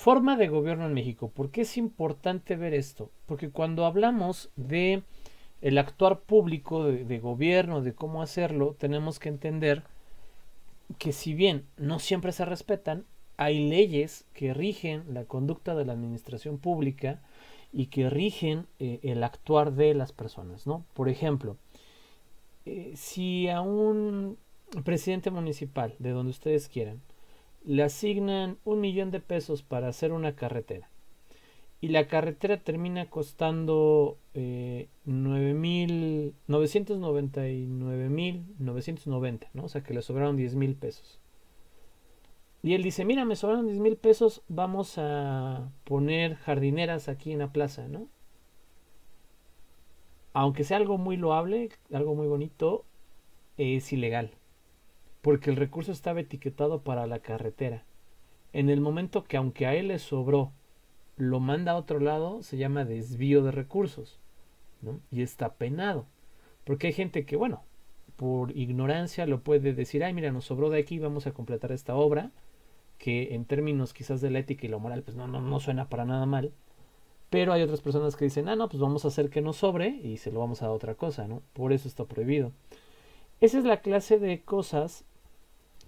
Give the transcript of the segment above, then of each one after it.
Forma de gobierno en México. ¿Por qué es importante ver esto? Porque cuando hablamos de el actuar público de gobierno, de cómo hacerlo, tenemos que entender que si bien no siempre se respetan, hay leyes que rigen la conducta de la administración pública y que rigen el actuar de las personas, ¿no? Por ejemplo, si a un presidente municipal, de donde ustedes quieran, le asignan 1 millón de pesos para hacer una carretera y la carretera termina costando 999,990, ¿no? O sea que le sobraron 10,000 pesos. Y él dice, mira, me sobraron 10,000 pesos, vamos a poner jardineras aquí en la plaza, ¿no? Aunque sea algo muy loable, algo muy bonito, es ilegal, porque el recurso estaba etiquetado para la carretera. En el momento que aunque a él le sobró, lo manda a otro lado, se llama desvío de recursos, ¿no? Y está penado. Porque hay gente que, bueno, por ignorancia lo puede decir, ay, mira, nos sobró de aquí, vamos a completar esta obra, que en términos quizás de la ética y la moral, pues no suena para nada mal. Pero hay otras personas que dicen, no, pues vamos a hacer que nos sobre y se lo vamos a dar a otra cosa, ¿no? Por eso está prohibido. Esa es la clase de cosas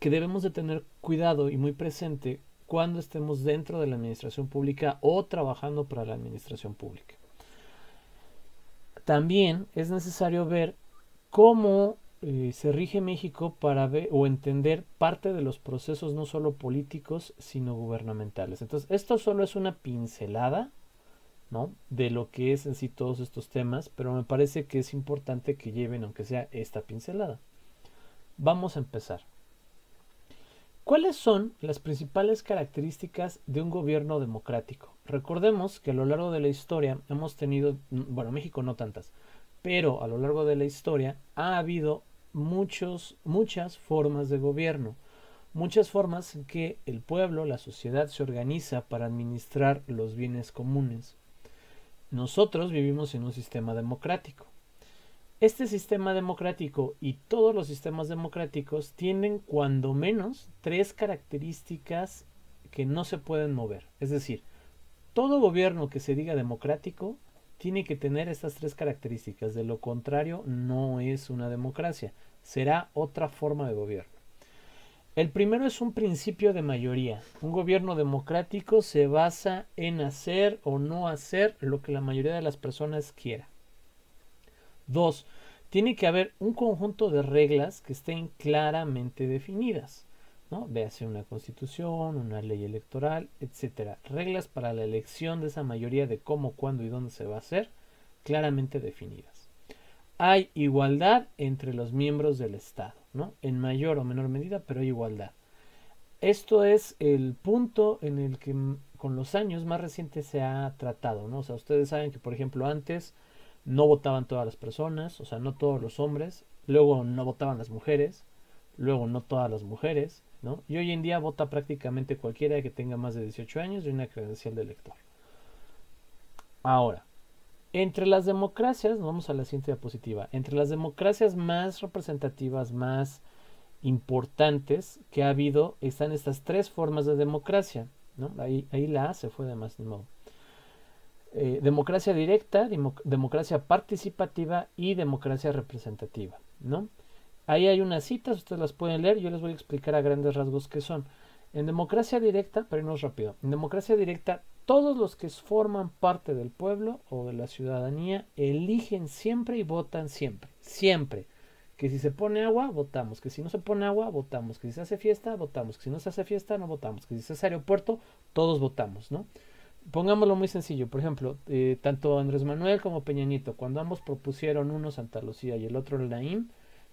que debemos de tener cuidado y muy presente cuando estemos dentro de la administración pública o trabajando para la administración pública. También es necesario ver cómo se rige México para ver o entender parte de los procesos no solo políticos, sino gubernamentales. Entonces, esto solo es una pincelada, ¿no? De lo que es en sí todos estos temas, pero me parece que es importante que lleven, aunque sea esta pincelada. Vamos a empezar. ¿Cuáles son las principales características de un gobierno democrático? Recordemos que a lo largo de la historia hemos tenido, bueno, México no tantas, pero a lo largo de la historia ha habido muchas formas de gobierno, muchas formas en que el pueblo, la sociedad se organiza para administrar los bienes comunes. Nosotros vivimos en un sistema democrático. Este sistema democrático y todos los sistemas democráticos tienen cuando menos tres características que no se pueden mover. Es decir, todo gobierno que se diga democrático tiene que tener estas tres características. De lo contrario, no es una democracia. Será otra forma de gobierno. El primero es un principio de mayoría. Un gobierno democrático se basa en hacer o no hacer lo que la mayoría de las personas quiera. Dos, tiene que haber un conjunto de reglas que estén claramente definidas, ¿no? Véase una constitución, una ley electoral, etcétera. Reglas para la elección de esa mayoría de cómo, cuándo y dónde se va a hacer, claramente definidas. Hay igualdad entre los miembros del Estado, ¿no? En mayor o menor medida, pero hay igualdad. Esto es el punto en el que con los años más recientes se ha tratado, ¿no? O sea, ustedes saben que, por ejemplo, antes no votaban todas las personas, o sea, no todos los hombres, luego no votaban las mujeres, luego no todas las mujeres, ¿no? Y hoy en día vota prácticamente cualquiera que tenga más de 18 años y una credencial de elector. Ahora, entre las democracias, nos vamos a la siguiente diapositiva, entre las democracias más representativas, más importantes que ha habido, están estas tres formas de democracia, ¿no? Ahí la A se fue de más, ni modo. Democracia directa, democracia participativa y democracia representativa, ¿no? Ahí hay unas citas, ustedes las pueden leer, yo les voy a explicar a grandes rasgos qué son. En democracia directa, pero no rápido, en democracia directa todos los que forman parte del pueblo o de la ciudadanía eligen siempre y votan siempre, siempre. Que si se pone agua, votamos, que si no se pone agua, votamos, que si se hace fiesta, votamos, que si no se hace fiesta, no votamos, que si se hace aeropuerto, todos votamos, ¿no? Pongámoslo muy sencillo, por ejemplo, tanto Andrés Manuel como Peña Nieto, cuando ambos propusieron uno Santa Lucía y el otro el Naim,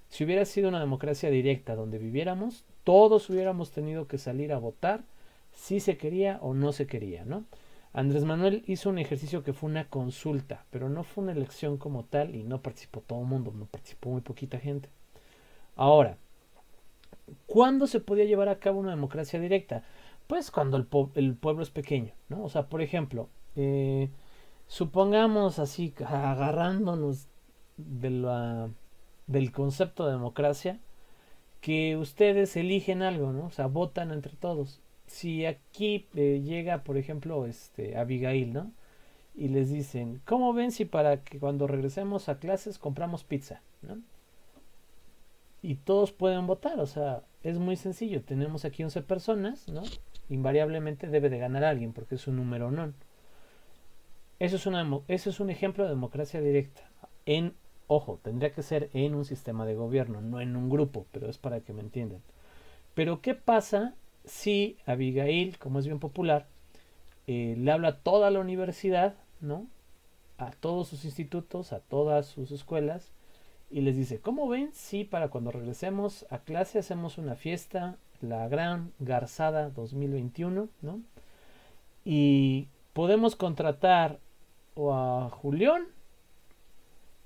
si hubiera sido una democracia directa donde viviéramos, todos hubiéramos tenido que salir a votar si se quería o no se quería, ¿no? Andrés Manuel hizo un ejercicio que fue una consulta, pero no fue una elección como tal y no participó todo el mundo, no participó muy poquita gente. Ahora, ¿cuándo se podía llevar a cabo una democracia directa? Pues cuando el pueblo es pequeño, ¿no? O sea, por ejemplo, supongamos así, agarrándonos del concepto de democracia, que ustedes eligen algo, ¿no? O sea, votan entre todos. si aquí llega, por ejemplo, Abigail, ¿no? Y les dicen, ¿cómo ven si para que cuando regresemos a clases compramos pizza, ¿no? Y todos pueden votar, o sea, es muy sencillo. Tenemos aquí 11 personas, ¿no? Invariablemente debe de ganar alguien porque es un número non. Eso es un ejemplo de democracia directa. Ojo, tendría que ser en un sistema de gobierno, no en un grupo, pero es para que me entiendan. Pero ¿qué pasa si Abigail, como es bien popular, le habla a toda la universidad, ¿no? A todos sus institutos, a todas sus escuelas, y les dice, ¿cómo ven si para cuando regresemos a clase hacemos una fiesta, la gran Garzada 2021, ¿no? Y podemos contratar o a Julián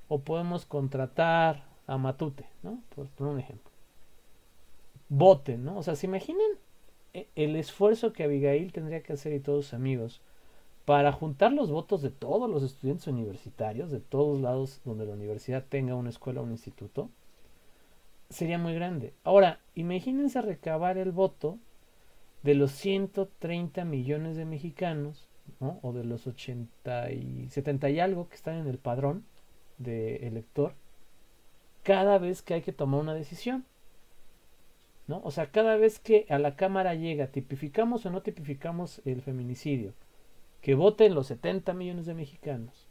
o podemos contratar a Matute, ¿no? Por poner un ejemplo. Voten, ¿no? O sea, ¿se imaginan el esfuerzo que Abigail tendría que hacer y todos sus amigos para juntar los votos de todos los estudiantes universitarios, de todos lados donde la universidad tenga una escuela o un instituto? Sería muy grande. Ahora, imagínense recabar el voto de los 130 millones de mexicanos, ¿no? O de los 80 y 70 y algo que están en el padrón de elector, cada vez que hay que tomar una decisión, ¿no? O sea, cada vez que a la Cámara llega, tipificamos o no tipificamos el feminicidio, que voten los 70 millones de mexicanos,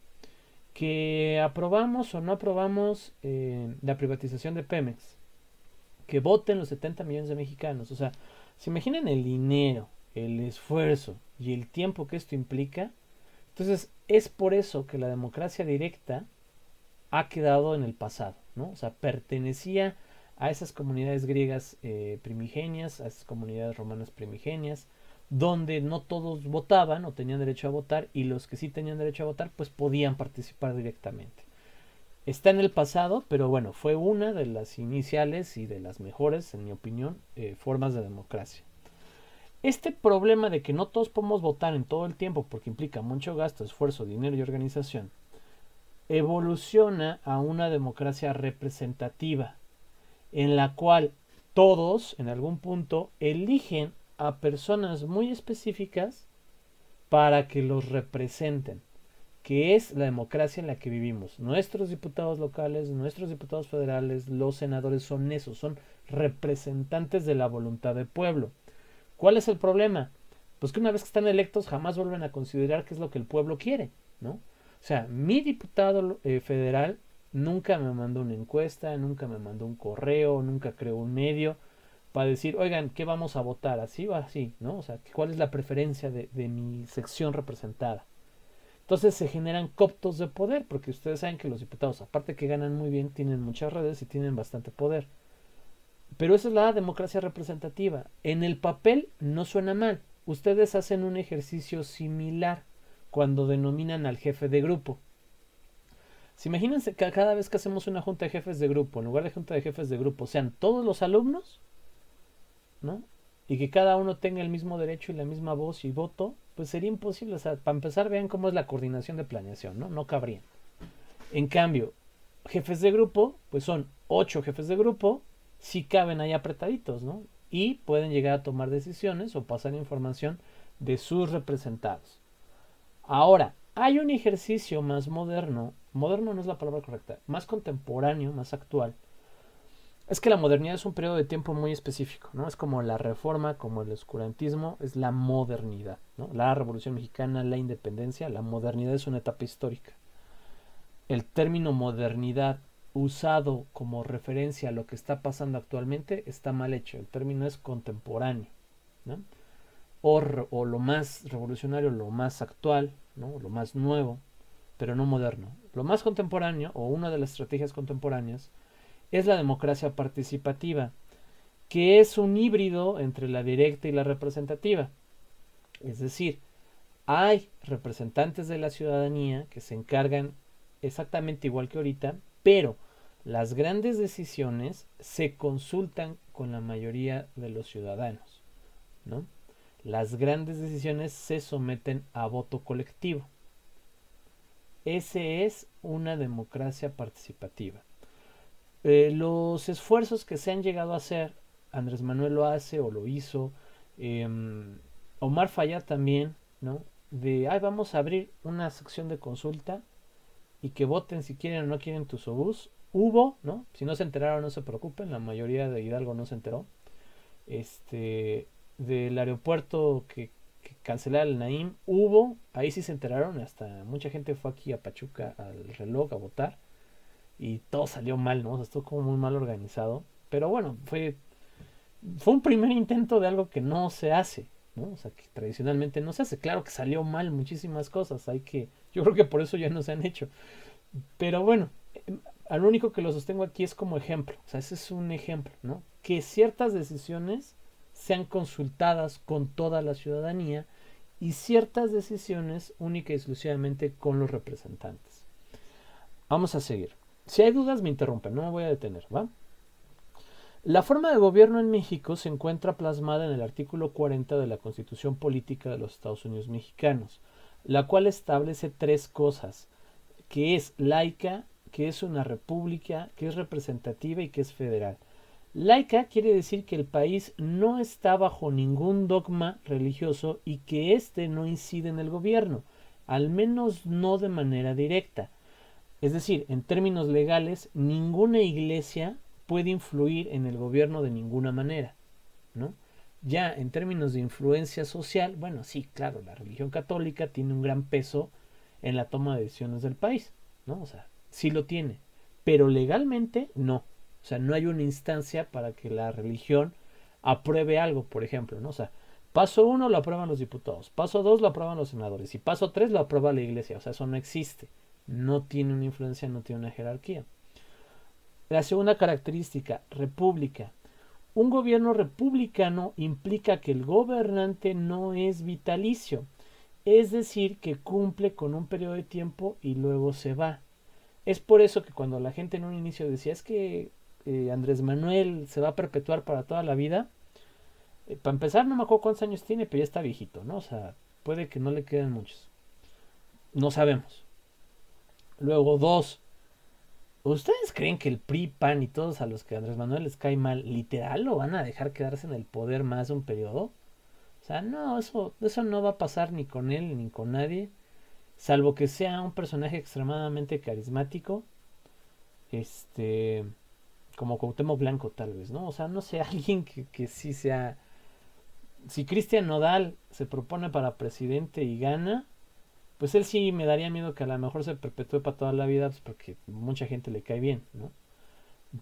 que aprobamos o no aprobamos la privatización de Pemex, que voten los 70 millones de mexicanos. O sea, ¿se imaginan el dinero, el esfuerzo y el tiempo que esto implica? Entonces, es por eso que la democracia directa ha quedado en el pasado, ¿no? O sea, pertenecía a esas comunidades griegas primigenias, a esas comunidades romanas primigenias, donde no todos votaban o tenían derecho a votar, y los que sí tenían derecho a votar, pues podían participar directamente. Está en el pasado, pero bueno, fue una de las iniciales y de las mejores, en mi opinión, formas de democracia. Este problema de que no todos podemos votar en todo el tiempo porque implica mucho gasto, esfuerzo, dinero y organización, evoluciona a una democracia representativa, en la cual todos, en algún punto, eligen a personas muy específicas para que los representen, que es la democracia en la que vivimos. Nuestros diputados locales, nuestros diputados federales, los senadores son esos, son representantes de la voluntad del pueblo. ¿Cuál es el problema? Pues que una vez que están electos jamás vuelven a considerar qué es lo que el pueblo quiere, ¿no? O sea, mi diputado federal nunca me mandó una encuesta, nunca me mandó un correo, nunca creó un medio para decir, oigan, ¿qué vamos a votar? ¿Así o así? ¿No? O sea, ¿cuál es la preferencia de mi sección representada? Entonces se generan coptos de poder, porque ustedes saben que los diputados, aparte que ganan muy bien, tienen muchas redes y tienen bastante poder. Pero esa es la democracia representativa. En el papel no suena mal. Ustedes hacen un ejercicio similar cuando denominan al jefe de grupo. Si imagínense que cada vez que hacemos una junta de jefes de grupo, en lugar de junta de jefes de grupo, sean todos los alumnos, ¿no? Y que cada uno tenga el mismo derecho y la misma voz y voto, pues sería imposible. O sea, para empezar, vean cómo es la coordinación de planeación, ¿no? No cabrían. En cambio, jefes de grupo, pues son 8 jefes de grupo, sí caben ahí apretaditos, ¿no? Y pueden llegar a tomar decisiones o pasar información de sus representados. Ahora, hay un ejercicio más moderno no es la palabra correcta, más contemporáneo, más actual. Es que la modernidad es un periodo de tiempo muy específico, ¿no? Es como la reforma, como el oscurantismo, es la modernidad, ¿no? La Revolución Mexicana, la independencia, la modernidad es una etapa histórica. El término modernidad usado como referencia a lo que está pasando actualmente está mal hecho. El término es contemporáneo, ¿no? O lo más revolucionario, lo más actual, ¿no? Lo más nuevo, pero no moderno. Lo más contemporáneo, o una de las estrategias contemporáneas, es la democracia participativa, que es un híbrido entre la directa y la representativa. Es decir, hay representantes de la ciudadanía que se encargan exactamente igual que ahorita, pero las grandes decisiones se consultan con la mayoría de los ciudadanos, ¿no? Las grandes decisiones se someten a voto colectivo. Ese es una democracia participativa. Los esfuerzos que se han llegado a hacer, Andrés Manuel lo hace o lo hizo, Em, Omar Fayad también, ¿no? De, ay, vamos a abrir una sección de consulta y que voten si quieren o no quieren tu obús. Hubo, ¿no? Si no se enteraron, no se preocupen, la mayoría de Hidalgo no se enteró. Este, del aeropuerto que cancelar el Naim, hubo, ahí sí se enteraron, hasta mucha gente fue aquí a Pachuca al reloj a votar y todo salió mal, ¿no? O sea, estuvo como muy mal organizado. Pero bueno, fue un primer intento de algo que no se hace, ¿no? O sea, que tradicionalmente no se hace. Claro que salió mal muchísimas cosas, yo creo que por eso ya no se han hecho. Pero bueno, al único que lo sostengo aquí es como ejemplo. O sea, ese es un ejemplo, ¿no? Que ciertas decisiones sean consultadas con toda la ciudadanía y ciertas decisiones única y exclusivamente con los representantes. Vamos a seguir. Si hay dudas, me interrumpen, no me voy a detener, ¿va? La forma de gobierno en México se encuentra plasmada en el artículo 40 de la Constitución Política de los Estados Unidos Mexicanos, la cual establece tres cosas, que es laica, que es una república, que es representativa y que es federal. Laica quiere decir que el país no está bajo ningún dogma religioso y que éste no incide en el gobierno, al menos no de manera directa. Es decir, en términos legales, ninguna iglesia puede influir en el gobierno de ninguna manera, ¿no? Ya en términos de influencia social, bueno, sí, claro, la religión católica tiene un gran peso en la toma de decisiones del país, ¿no? O sea, sí lo tiene, pero legalmente no. O sea, no hay una instancia para que la religión apruebe algo, por ejemplo, ¿no? O sea, paso 1 lo aprueban los diputados, paso 2 lo aprueban los senadores y paso 3 lo aprueba la iglesia. O sea, eso no existe. No tiene una influencia, no tiene una jerarquía. La segunda característica, república. Un gobierno republicano implica que el gobernante no es vitalicio, es decir, que cumple con un periodo de tiempo y luego se va. Es por eso que cuando la gente en un inicio decía es que Andrés Manuel se va a perpetuar para toda la vida, para empezar no me acuerdo cuántos años tiene, pero ya está viejito, ¿no? O sea, puede que no le queden muchos. No sabemos. Luego, dos, ¿ustedes creen que el PRI, PAN y todos a los que Andrés Manuel les cae mal, literal lo van a dejar quedarse en el poder más de un periodo? O sea, no, eso no va a pasar ni con él ni con nadie, salvo que sea un personaje extremadamente carismático, este, como Cuauhtémoc Blanco tal vez, ¿no? O sea, no sé, alguien que sí sea... Si Cristian Nodal se propone para presidente y gana, pues él sí me daría miedo que a lo mejor se perpetúe para toda la vida, pues porque mucha gente le cae bien, ¿no?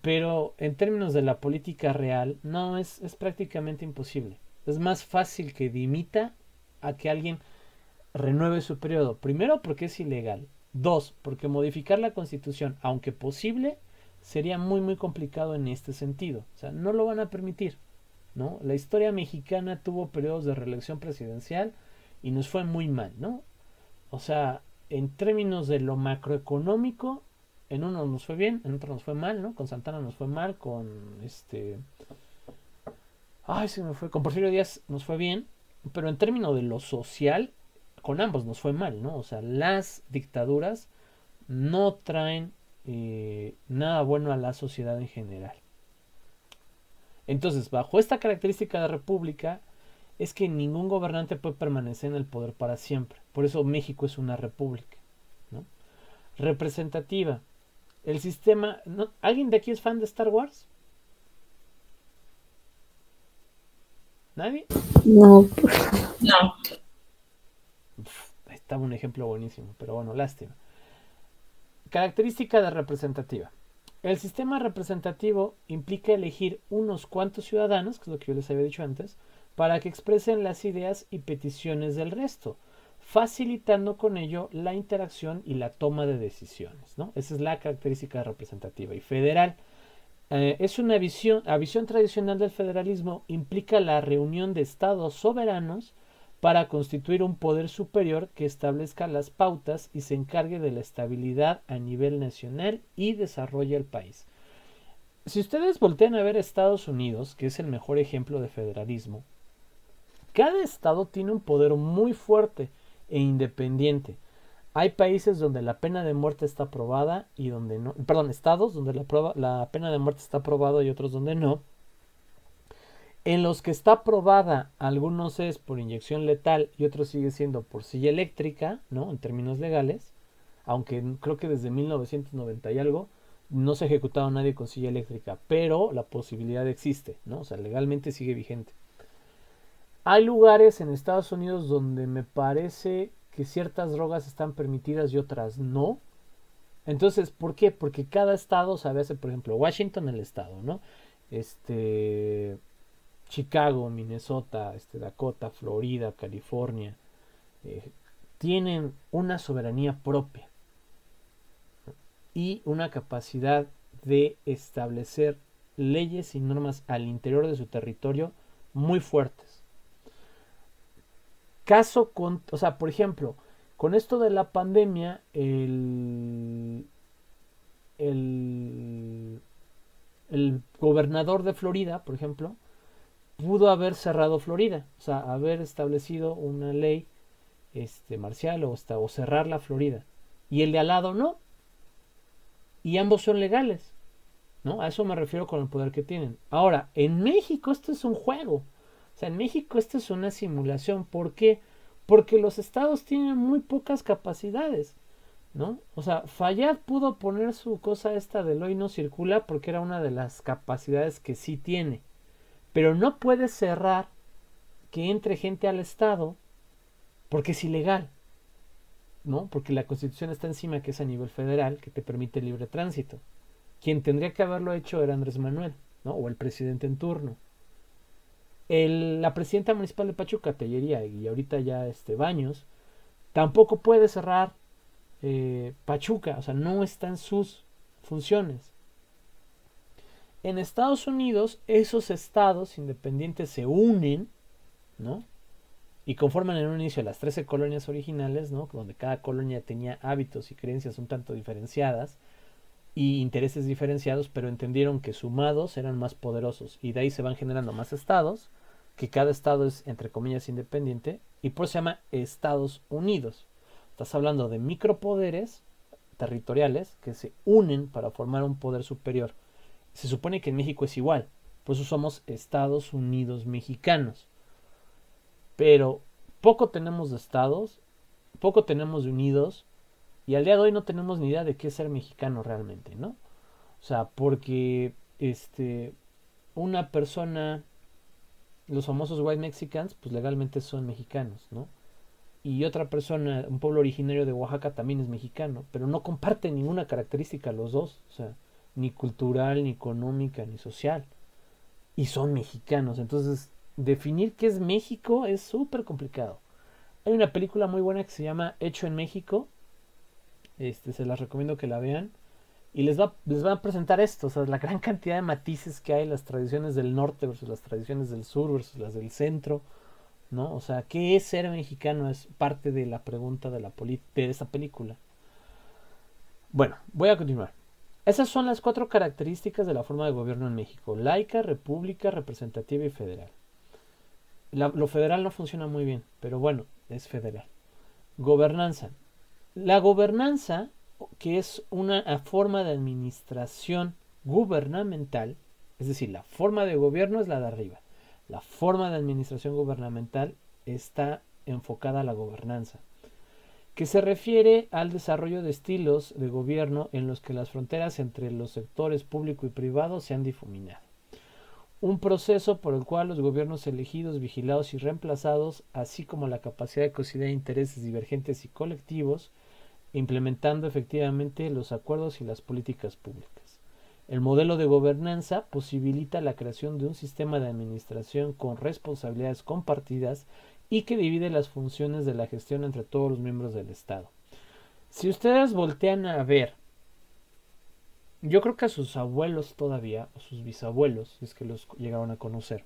Pero en términos de la política real, no, es prácticamente imposible. Es más fácil que dimita a que alguien renueve su periodo. Primero, porque es ilegal. Dos, porque modificar la constitución, aunque posible, sería muy muy complicado en este sentido. O sea, no lo van a permitir, ¿no? La historia mexicana tuvo periodos de reelección presidencial y nos fue muy mal, ¿no? O sea, en términos de lo macroeconómico, en uno nos fue bien, en otro nos fue mal, ¿no? Con Santana nos fue mal, con ay, se me fue, con Porfirio Díaz nos fue bien, pero en términos de lo social, con ambos nos fue mal, ¿no? O sea, las dictaduras no traen nada bueno a la sociedad en general. Entonces, bajo esta característica de república, es que ningún gobernante puede permanecer en el poder para siempre. Por eso México es una república, ¿no? Representativa. El sistema... ¿no? ¿Alguien de aquí es fan de Star Wars? ¿Nadie? No, No, Ahí estaba un ejemplo buenísimo, pero bueno, lástima. Característica de representativa. El sistema representativo implica elegir unos cuantos ciudadanos, que es lo que yo les había dicho antes, para que expresen las ideas y peticiones del resto, facilitando con ello la interacción y la toma de decisiones, ¿no? Esa es la característica representativa. Y federal es una visión, la visión tradicional del federalismo implica la reunión de estados soberanos para constituir un poder superior que establezca las pautas y se encargue de la estabilidad a nivel nacional y desarrolle el país. Si ustedes voltean a ver Estados Unidos, que es el mejor ejemplo de federalismo, cada estado tiene un poder muy fuerte e independiente. Hay países donde la pena de muerte está aprobada y donde no, perdón, estados donde la pena de muerte está aprobada y otros donde no. En los que está aprobada, algunos es por inyección letal y otros sigue siendo por silla eléctrica, ¿no? En términos legales, aunque creo que desde 1990 y algo no se ha ejecutado a nadie con silla eléctrica, pero la posibilidad existe, ¿no? O sea, legalmente sigue vigente. Hay lugares en Estados Unidos donde me parece que ciertas drogas están permitidas y otras no. Entonces, ¿por qué? Porque cada estado, sabes, por ejemplo, Washington el estado, ¿no? Este, Chicago, Minnesota, Dakota, Florida, California, eh, tienen una soberanía propia y una capacidad de establecer leyes y normas al interior de su territorio muy fuertes. Caso con, o sea, por ejemplo, con esto de la pandemia, el, el gobernador de Florida, por ejemplo, pudo haber cerrado Florida, o sea, haber establecido una ley marcial o cerrar la Florida. Y el de al lado no. Y ambos son legales, ¿no? A eso me refiero con el poder que tienen. Ahora, en México esto es un juego. O sea, en México esto es una simulación. ¿Por qué? Porque los estados tienen muy pocas capacidades, ¿no? O sea, Fayad pudo poner su cosa esta del hoy no circula porque era una de las capacidades que sí tiene. Pero no puede cerrar que entre gente al estado porque es ilegal, ¿no? Porque la Constitución está encima, que es a nivel federal, que te permite el libre tránsito. Quien tendría que haberlo hecho era Andrés Manuel, ¿no? O el presidente en turno. La presidenta municipal de Pachuca, Tellería, y ahorita ya Baños, tampoco puede cerrar Pachuca, o sea, no está en sus funciones. En Estados Unidos, esos estados independientes se unen, ¿no? Y conforman en un inicio las 13 colonias originales, ¿no? Donde cada colonia tenía hábitos y creencias un tanto diferenciadas y intereses diferenciados, pero entendieron que sumados eran más poderosos y de ahí se van generando más estados, que cada estado es entre comillas independiente y por eso se llama Estados Unidos. Estás hablando de micropoderes territoriales que se unen para formar un poder superior. Se supone que en México es igual, por eso somos Estados Unidos mexicanos. Pero poco tenemos de estados, poco tenemos de unidos, y al día de hoy no tenemos ni idea de qué es ser mexicano realmente, ¿no? O sea, porque una persona, los famosos white mexicans, pues legalmente son mexicanos, ¿no? Y otra persona, un pueblo originario de Oaxaca también es mexicano, pero no comparten ninguna característica los dos, o sea, ni cultural, ni económica, ni social. Y son mexicanos, entonces definir qué es México es súper complicado. Hay una película muy buena que se llama Hecho en México. Se las recomiendo que la vean. Y les va a presentar esto, o sea, la gran cantidad de matices que hay, las tradiciones del norte versus las tradiciones del sur versus las del centro, ¿no? O sea, ¿qué es ser mexicano? Es parte de la pregunta de esta película. Bueno, voy a continuar. Esas son las 4 características de la forma de gobierno en México: laica, república, representativa y federal. Lo federal no funciona muy bien, pero bueno, es federal. Gobernanza. La gobernanza, que es una forma de administración gubernamental, es decir, la forma de gobierno es la de arriba. La forma de administración gubernamental está enfocada a la gobernanza, que se refiere al desarrollo de estilos de gobierno en los que las fronteras entre los sectores público y privado se han difuminado. Un proceso por el cual los gobiernos elegidos, vigilados y reemplazados, así como la capacidad de conciliar intereses divergentes y colectivos, implementando efectivamente los acuerdos y las políticas públicas. El modelo de gobernanza posibilita la creación de un sistema de administración con responsabilidades compartidas y que divide las funciones de la gestión entre todos los miembros del Estado. Si ustedes voltean a ver, yo creo que a sus abuelos todavía, o sus bisabuelos, si es que los llegaron a conocer,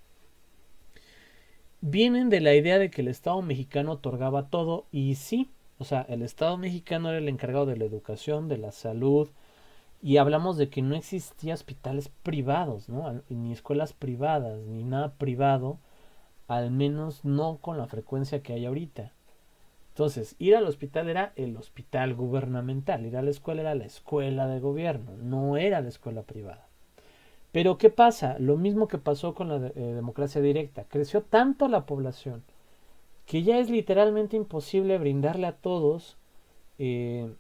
vienen de la idea de que el Estado mexicano otorgaba todo, y sí, o sea, el Estado mexicano era el encargado de la educación, de la salud, y hablamos de que no existía hospitales privados, ¿no? Ni escuelas privadas, ni nada privado, al menos no con la frecuencia que hay ahorita. Entonces, ir al hospital era el hospital gubernamental, ir a la escuela era la escuela de gobierno, no era la escuela privada. Pero ¿qué pasa? Lo mismo que pasó con la democracia directa. Creció tanto la población que ya es literalmente imposible brindarle a todos eh,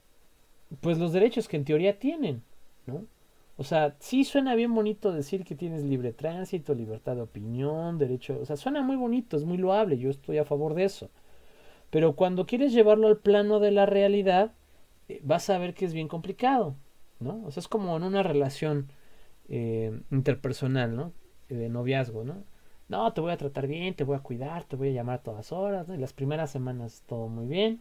pues los derechos que en teoría tienen, ¿no? O sea, sí suena bien bonito decir que tienes libre tránsito, libertad de opinión, derecho, o sea, suena muy bonito, es muy loable, yo estoy a favor de eso. Pero cuando quieres llevarlo al plano de la realidad, vas a ver que es bien complicado, ¿no? O sea, es como en una relación interpersonal, ¿no? De noviazgo, ¿no? No, te voy a tratar bien, te voy a cuidar, te voy a llamar a todas horas, ¿no? Y las primeras semanas todo muy bien.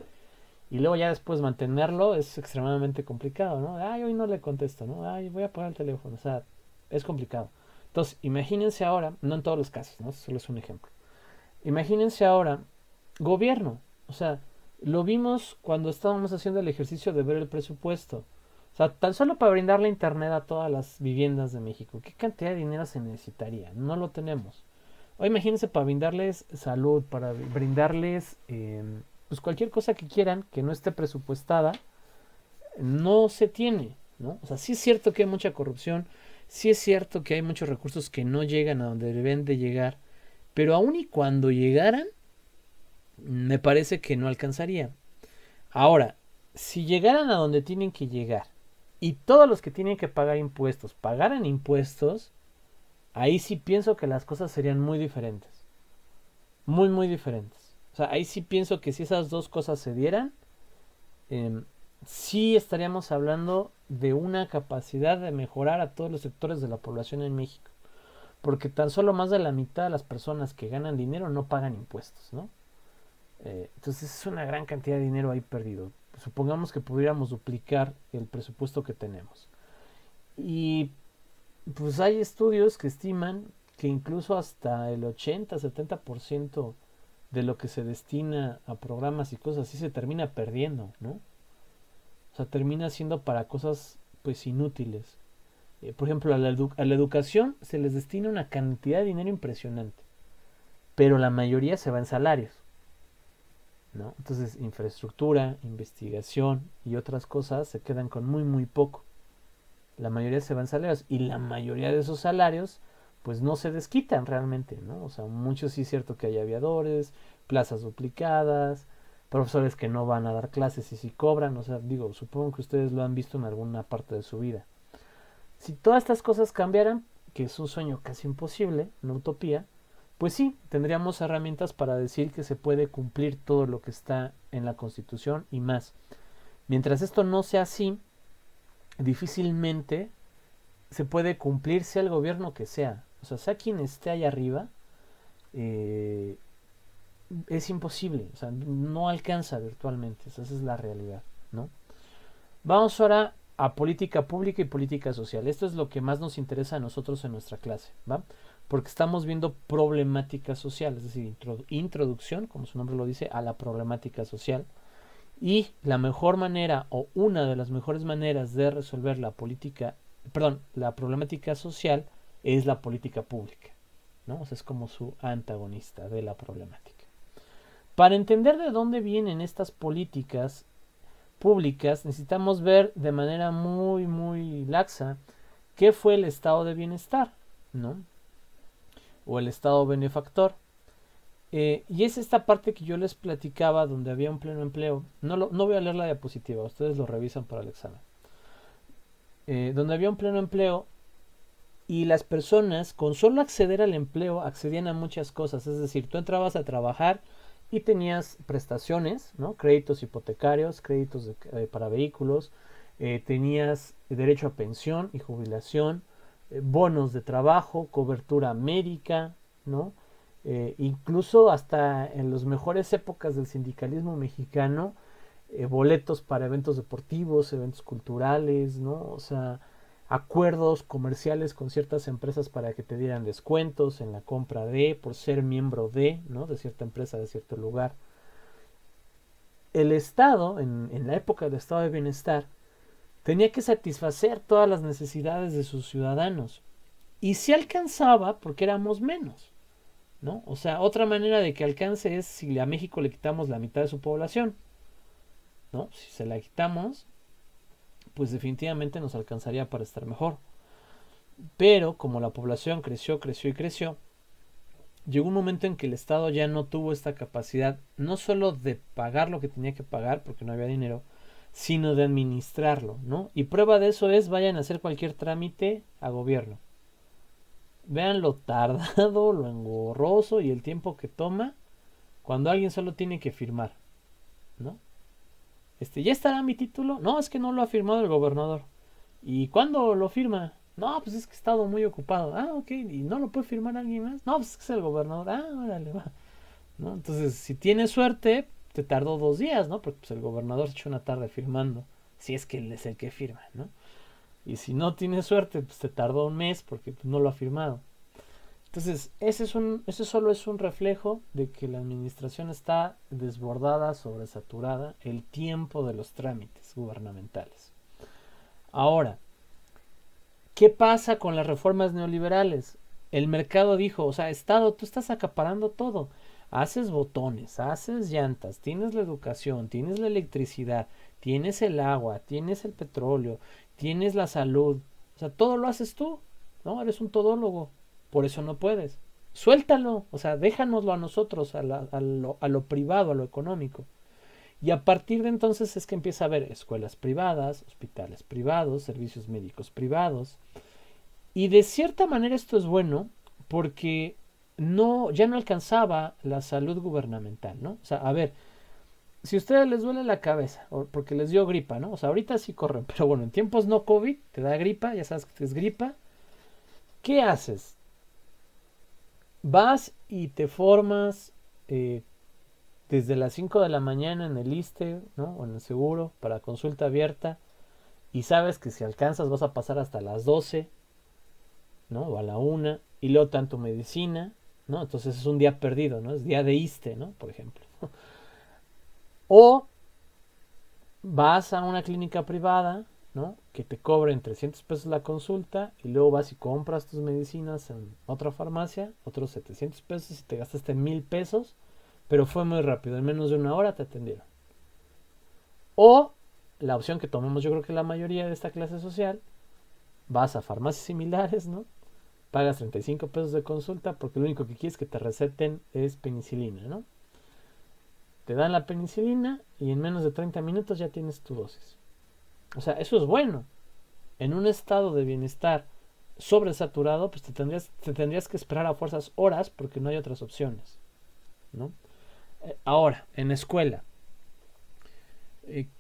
Y luego ya después mantenerlo es extremadamente complicado, ¿no? Ay, hoy no le contesto, ¿no? Ay, voy a apagar el teléfono. O sea, es complicado. Entonces, imagínense ahora, no en todos los casos, ¿no? Solo es un ejemplo. Imagínense ahora, gobierno. O sea, lo vimos cuando estábamos haciendo el ejercicio de ver el presupuesto. O sea, tan solo para brindarle internet a todas las viviendas de México. ¿Qué cantidad de dinero se necesitaría? No lo tenemos. O imagínense para brindarles salud, para brindarles pues cualquier cosa que quieran que no esté presupuestada, no se tiene, ¿no? O sea, sí es cierto que hay mucha corrupción, sí es cierto que hay muchos recursos que no llegan a donde deben de llegar, pero aun y cuando llegaran, me parece que no alcanzaría. Ahora, si llegaran a donde tienen que llegar y todos los que tienen que pagar impuestos pagaran impuestos, ahí sí pienso que las cosas serían muy diferentes. Muy, muy diferentes. O sea, ahí sí pienso que si esas dos cosas se dieran, eh, sí estaríamos hablando de una capacidad de mejorar a todos los sectores de la población en México. Porque tan solo más de la mitad de las personas que ganan dinero no pagan impuestos, ¿no? Entonces es una gran cantidad de dinero ahí perdido. Supongamos que pudiéramos duplicar el presupuesto que tenemos. Y pues hay estudios que estiman que incluso hasta el 80-70% de lo que se destina a programas y cosas así se termina perdiendo, ¿no? O sea, termina siendo para cosas pues inútiles. Por ejemplo, a la educación se les destina una cantidad de dinero impresionante, pero la mayoría se va en salarios, ¿no? Entonces, infraestructura, investigación y otras cosas se quedan con muy, muy poco. La mayoría se va en salarios y la mayoría de esos salarios pues no se desquitan realmente, ¿no? O sea, muchos sí es cierto que hay aviadores, plazas duplicadas, profesores que no van a dar clases y sí cobran, o sea, digo, supongo que ustedes lo han visto en alguna parte de su vida. Si todas estas cosas cambiaran, que es un sueño casi imposible, una utopía, pues sí, tendríamos herramientas para decir que se puede cumplir todo lo que está en la Constitución y más. Mientras esto no sea así, difícilmente se puede cumplir sea el gobierno que sea. O sea quien esté allá arriba, eh, es imposible. O sea, no alcanza virtualmente. O sea, esa es la realidad, ¿no? Vamos ahora a política pública y política social. Esto es lo que más nos interesa a nosotros en nuestra clase, ¿va? Porque estamos viendo problemática social, es decir, introducción, como su nombre lo dice, a la problemática social. Y la mejor manera o una de las mejores maneras de resolver la problemática social es la política pública, ¿no? O sea, es como su antagonista de la problemática. Para entender de dónde vienen estas políticas públicas, necesitamos ver de manera muy, muy laxa qué fue el estado de bienestar, ¿no? O el estado benefactor. Y es esta parte que yo les platicaba donde había un pleno empleo. No voy a leer la diapositiva, ustedes lo revisan para el examen. Donde había un pleno empleo y las personas con solo acceder al empleo accedían a muchas cosas. Es decir, tú entrabas a trabajar y tenías prestaciones, ¿no? Créditos hipotecarios, créditos para vehículos, tenías derecho a pensión y jubilación, bonos de trabajo, cobertura médica, ¿no? Incluso hasta en las mejores épocas del sindicalismo mexicano, boletos para eventos deportivos, eventos culturales, ¿no? O sea, acuerdos comerciales con ciertas empresas para que te dieran descuentos en la compra de, por ser miembro de, ¿no? De cierta empresa, de cierto lugar. El Estado, en la época del estado de bienestar, tenía que satisfacer todas las necesidades de sus ciudadanos. Y si alcanzaba porque éramos menos, ¿no? O sea, otra manera de que alcance es si a México le quitamos la mitad de su población, ¿no? Si se la quitamos, pues definitivamente nos alcanzaría para estar mejor. Pero como la población creció, creció y creció, llegó un momento en que el Estado ya no tuvo esta capacidad, no solo de pagar lo que tenía que pagar, porque no había dinero, sino de administrarlo, ¿no? Y prueba de eso es, vayan a hacer cualquier trámite a gobierno. Vean lo tardado, lo engorroso y el tiempo que toma cuando alguien solo tiene que firmar, ¿no? ¿Ya estará mi título? No, es que no lo ha firmado el gobernador. ¿Y cuándo lo firma? No, pues es que he estado muy ocupado. Ah, ok. ¿Y no lo puede firmar alguien más? No, pues es que es el gobernador. Ah, órale, va. ¿No? Entonces, si tienes suerte, te tardó 2 días, ¿no? Porque pues, el gobernador se echó una tarde firmando. Si es que él es el que firma, ¿no? Y si no tienes suerte, pues te tardó un mes porque pues, no lo ha firmado. Entonces, ese solo es un reflejo de que la administración está desbordada, sobresaturada, el tiempo de los trámites gubernamentales. Ahora, ¿qué pasa con las reformas neoliberales? El mercado dijo, o sea, Estado, tú estás acaparando todo. Haces botones, haces llantas, tienes la educación, tienes la electricidad, tienes el agua, tienes el petróleo, tienes la salud. O sea, todo lo haces tú, ¿no? Eres un todólogo. Por eso no puedes. Suéltalo, o sea, déjanoslo a nosotros, a lo privado, a lo económico. Y a partir de entonces es que empieza a haber escuelas privadas, hospitales privados, servicios médicos privados. Y de cierta manera esto es bueno porque ya no alcanzaba la salud gubernamental, ¿no? O sea, a ver, si a ustedes les duele la cabeza o porque les dio gripa, ¿no? O sea, ahorita sí corren, pero bueno, en tiempos no COVID te da gripa, ya sabes que es gripa. ¿Qué haces? Vas y te formas desde las 5 de la mañana en el ISSSTE, ¿no? O en el seguro para consulta abierta y sabes que si alcanzas vas a pasar hasta las 12, ¿no? O a la 1 y luego tanto medicina, ¿no? Entonces es un día perdido, ¿no? Es día de ISSSTE, ¿no? Por ejemplo. O vas a una clínica privada, ¿no? Que te cobren 300 pesos la consulta y luego vas y compras tus medicinas en otra farmacia, otros 700 pesos y te gastaste 1000 pesos, pero fue muy rápido, en menos de una hora te atendieron. O la opción que tomamos yo creo que la mayoría de esta clase social, vas a farmacias similares, ¿no? Pagas 35 pesos de consulta porque lo único que quieres que te receten es penicilina, ¿no? Te dan la penicilina y en menos de 30 minutos ya tienes tu dosis. O sea, eso es bueno. En un estado de bienestar sobresaturado, pues te tendrías que esperar a fuerzas horas porque no hay otras opciones, ¿no? Ahora, en la escuela,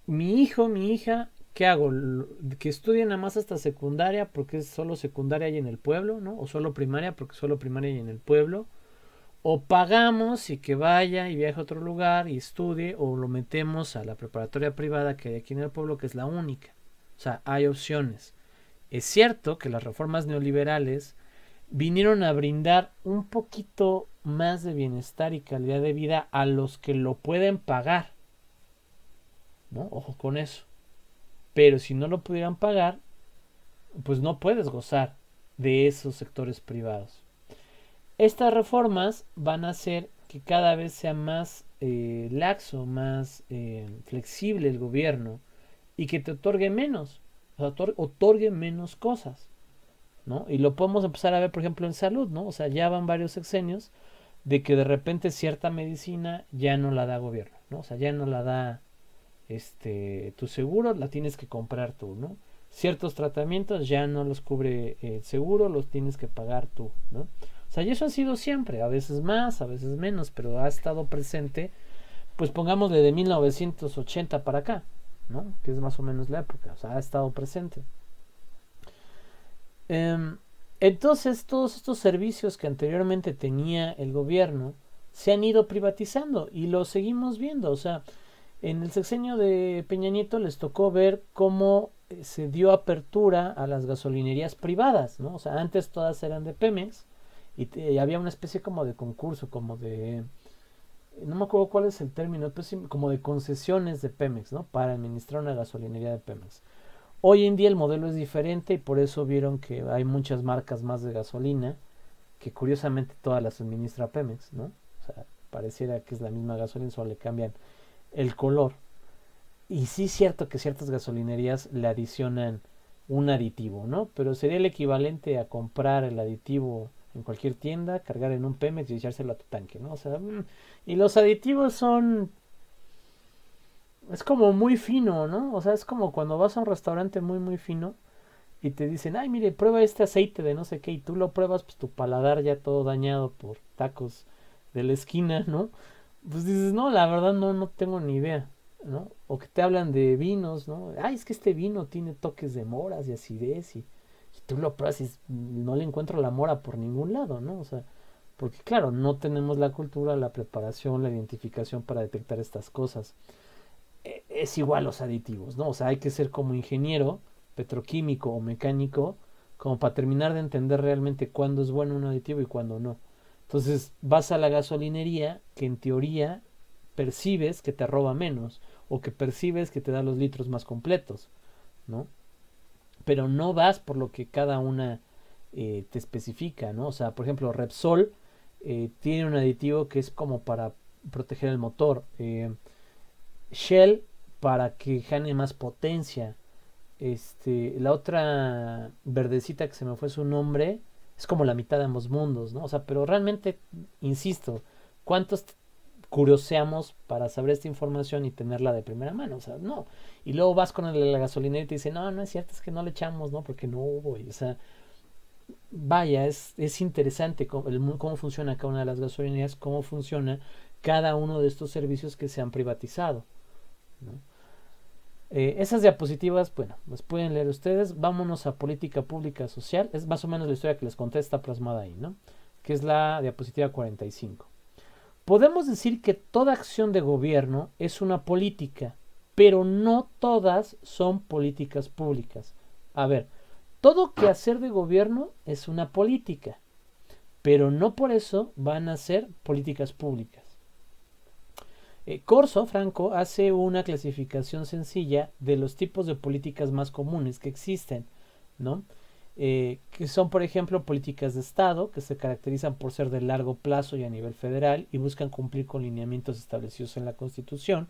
mi hijo, mi hija, ¿qué hago? Que estudien nada más hasta secundaria porque es solo secundaria y en el pueblo, ¿no? O solo primaria porque solo primaria y en el pueblo. O pagamos y que vaya y viaje a otro lugar y estudie, o lo metemos a la preparatoria privada que hay aquí en el pueblo, que es la única. O sea, hay opciones. Es cierto que las reformas neoliberales vinieron a brindar un poquito más de bienestar y calidad de vida a los que lo pueden pagar, ¿no? Ojo con eso. Pero si no lo pudieran pagar, pues no puedes gozar de esos sectores privados. Estas reformas van a hacer que cada vez sea más laxo, más flexible el gobierno y que te otorgue menos, o sea, otorgue menos cosas, ¿no? Y lo podemos empezar a ver, por ejemplo, en salud, ¿no? O sea, ya van varios sexenios de que de repente cierta medicina ya no la da gobierno, ¿no? O sea, ya no la da tu seguro, la tienes que comprar tú, ¿no? Ciertos tratamientos ya no los cubre el seguro, los tienes que pagar tú, ¿no? O sea, y eso ha sido siempre, a veces más, a veces menos, pero ha estado presente, pues pongámosle de 1980 para acá, ¿no? Que es más o menos la época, o sea, ha estado presente. Entonces, todos estos servicios que anteriormente tenía el gobierno se han ido privatizando y lo seguimos viendo, o sea, en el sexenio de Peña Nieto les tocó ver cómo se dio apertura a las gasolinerías privadas, ¿no? O sea, antes todas eran de Pemex y había una especie como de concurso, como de, no me acuerdo cuál es el término, pues como de concesiones de Pemex, ¿no? Para administrar una gasolinería de Pemex. Hoy en día el modelo es diferente y por eso vieron que hay muchas marcas más de gasolina que curiosamente todas las suministra Pemex, ¿no? O sea, pareciera que es la misma gasolina, solo le cambian el color. Y sí es cierto que ciertas gasolinerías le adicionan un aditivo, ¿no? Pero sería el equivalente a comprar el aditivo en cualquier tienda, cargar en un Pemex y echárselo a tu tanque, ¿no? O sea, y los aditivos son, es como muy fino, ¿no? O sea, es como cuando vas a un restaurante muy, muy fino y te dicen, ay, mire, prueba este aceite de no sé qué, y tú lo pruebas, pues tu paladar ya todo dañado por tacos de la esquina, ¿no? Pues dices, no, la verdad no tengo ni idea, ¿no? O que te hablan de vinos, ¿no? Ay, es que este vino tiene toques de moras y acidez y tú lo pruebas y no le encuentro la mora por ningún lado, ¿no? O sea, porque claro, no tenemos la cultura, la preparación, la identificación para detectar estas cosas. Es igual los aditivos, ¿no? O sea, hay que ser como ingeniero petroquímico o mecánico como para terminar de entender realmente cuándo es bueno un aditivo y cuándo no. Entonces vas a la gasolinería que en teoría percibes que te roba menos o que percibes que te da los litros más completos, ¿no? Pero no vas por lo que cada una te especifica, ¿no? O sea, por ejemplo, Repsol tiene un aditivo que es como para proteger el motor. Shell para que gane más potencia. La otra verdecita que se me fue su nombre es como la mitad de ambos mundos, ¿no? O sea, pero realmente, insisto, ¿cuántos curioseamos para saber esta información y tenerla de primera mano? O sea, no. Y luego vas con el de la gasolinera y te dice, no, no es cierto, es que no le echamos, ¿no? Porque no hubo. O sea, vaya, es interesante cómo funciona cada una de las gasolineras, cómo funciona cada uno de estos servicios que se han privatizado, ¿no? Esas diapositivas, bueno, las pueden leer ustedes. Vámonos a política pública social. Es más o menos la historia que les conté, está plasmada ahí, ¿no? Que es la diapositiva 45. Podemos decir que toda acción de gobierno es una política, pero no todas son políticas públicas. A ver, todo quehacer de gobierno es una política, pero no por eso van a ser políticas públicas. Corso, Franco, hace una clasificación sencilla de los tipos de políticas más comunes que existen, ¿no? Que son, por ejemplo, políticas de Estado, que se caracterizan por ser de largo plazo y a nivel federal y buscan cumplir con lineamientos establecidos en la Constitución.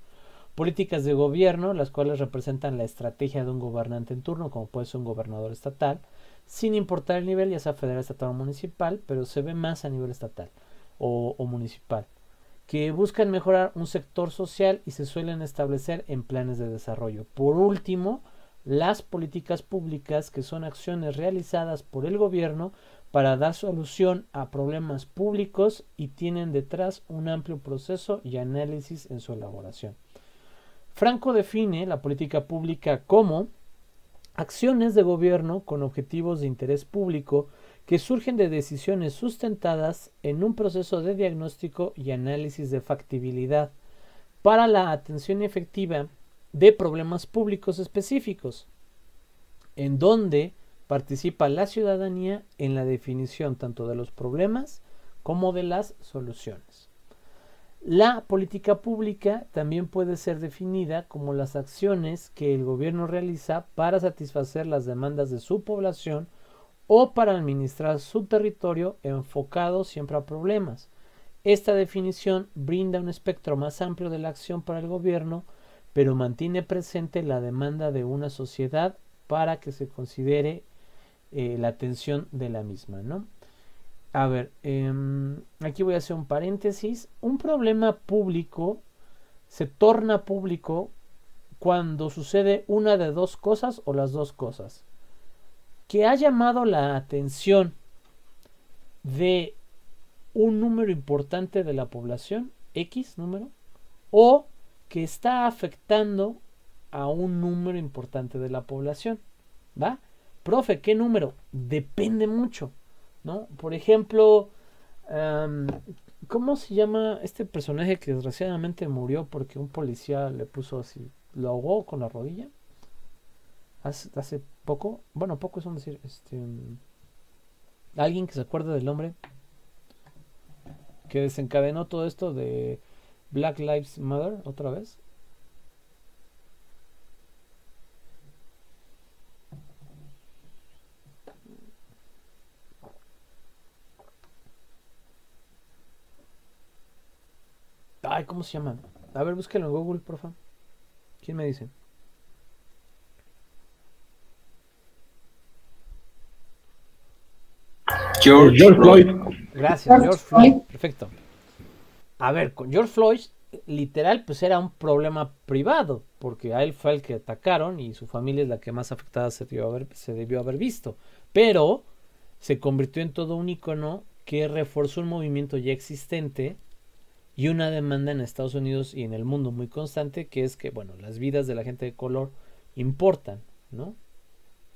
Políticas de gobierno, las cuales representan la estrategia de un gobernante en turno, como puede ser un gobernador estatal, sin importar el nivel, ya sea federal, estatal o municipal, pero se ve más a nivel estatal o municipal, que buscan mejorar un sector social y se suelen establecer en planes de desarrollo. Por último, las políticas públicas, que son acciones realizadas por el gobierno para dar solución a problemas públicos y tienen detrás un amplio proceso y análisis en su elaboración. Franco define la política pública como acciones de gobierno con objetivos de interés público que surgen de decisiones sustentadas en un proceso de diagnóstico y análisis de factibilidad para la atención efectiva de problemas públicos específicos, en donde participa la ciudadanía en la definición tanto de los problemas como de las soluciones. La política pública también puede ser definida como las acciones que el gobierno realiza para satisfacer las demandas de su población o para administrar su territorio enfocado siempre a problemas. Esta definición brinda un espectro más amplio de la acción para el gobierno, pero mantiene presente la demanda de una sociedad para que se considere la atención de la misma, ¿no? A ver, aquí voy a hacer un paréntesis. Un problema público se torna público cuando sucede una de dos cosas o las dos cosas. Que ha llamado la atención de un número importante de la población, X número, o que está afectando a un número importante de la población, ¿va? Profe, ¿qué número? Depende mucho, ¿no? Por ejemplo, ¿cómo se llama este personaje que desgraciadamente murió porque un policía le puso así, lo ahogó con la rodilla? Hace poco, bueno, poco es un decir, alguien que se acuerde del nombre que desencadenó todo esto de Black Lives Matter otra vez. Ay, ¿cómo se llama? A ver, búsquelo en Google, porfa. ¿Quién me dice? George George Floyd. Floyd. Gracias, George Floyd. Perfecto. A ver, con George Floyd, literal, pues era un problema privado, porque a él fue el que atacaron y su familia es la que más afectada se debió haber visto. Pero se convirtió en todo un icono que reforzó un movimiento ya existente y una demanda en Estados Unidos y en el mundo muy constante, que es que, bueno, las vidas de la gente de color importan, ¿no?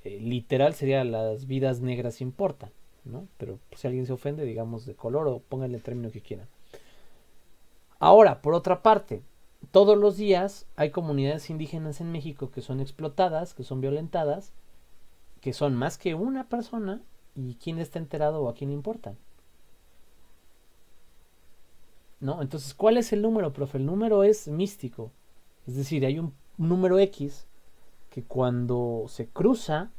Literal sería las vidas negras importan, ¿no? Pero si alguien se ofende, digamos de color o pónganle el término que quieran. Ahora, por otra parte, todos los días hay comunidades indígenas en México que son explotadas, que son violentadas, que son más que una persona y quién está enterado o a quién importan, ¿no? Entonces, ¿cuál es el número, profe? El número es místico. Es decir, hay un número X que cuando se cruza,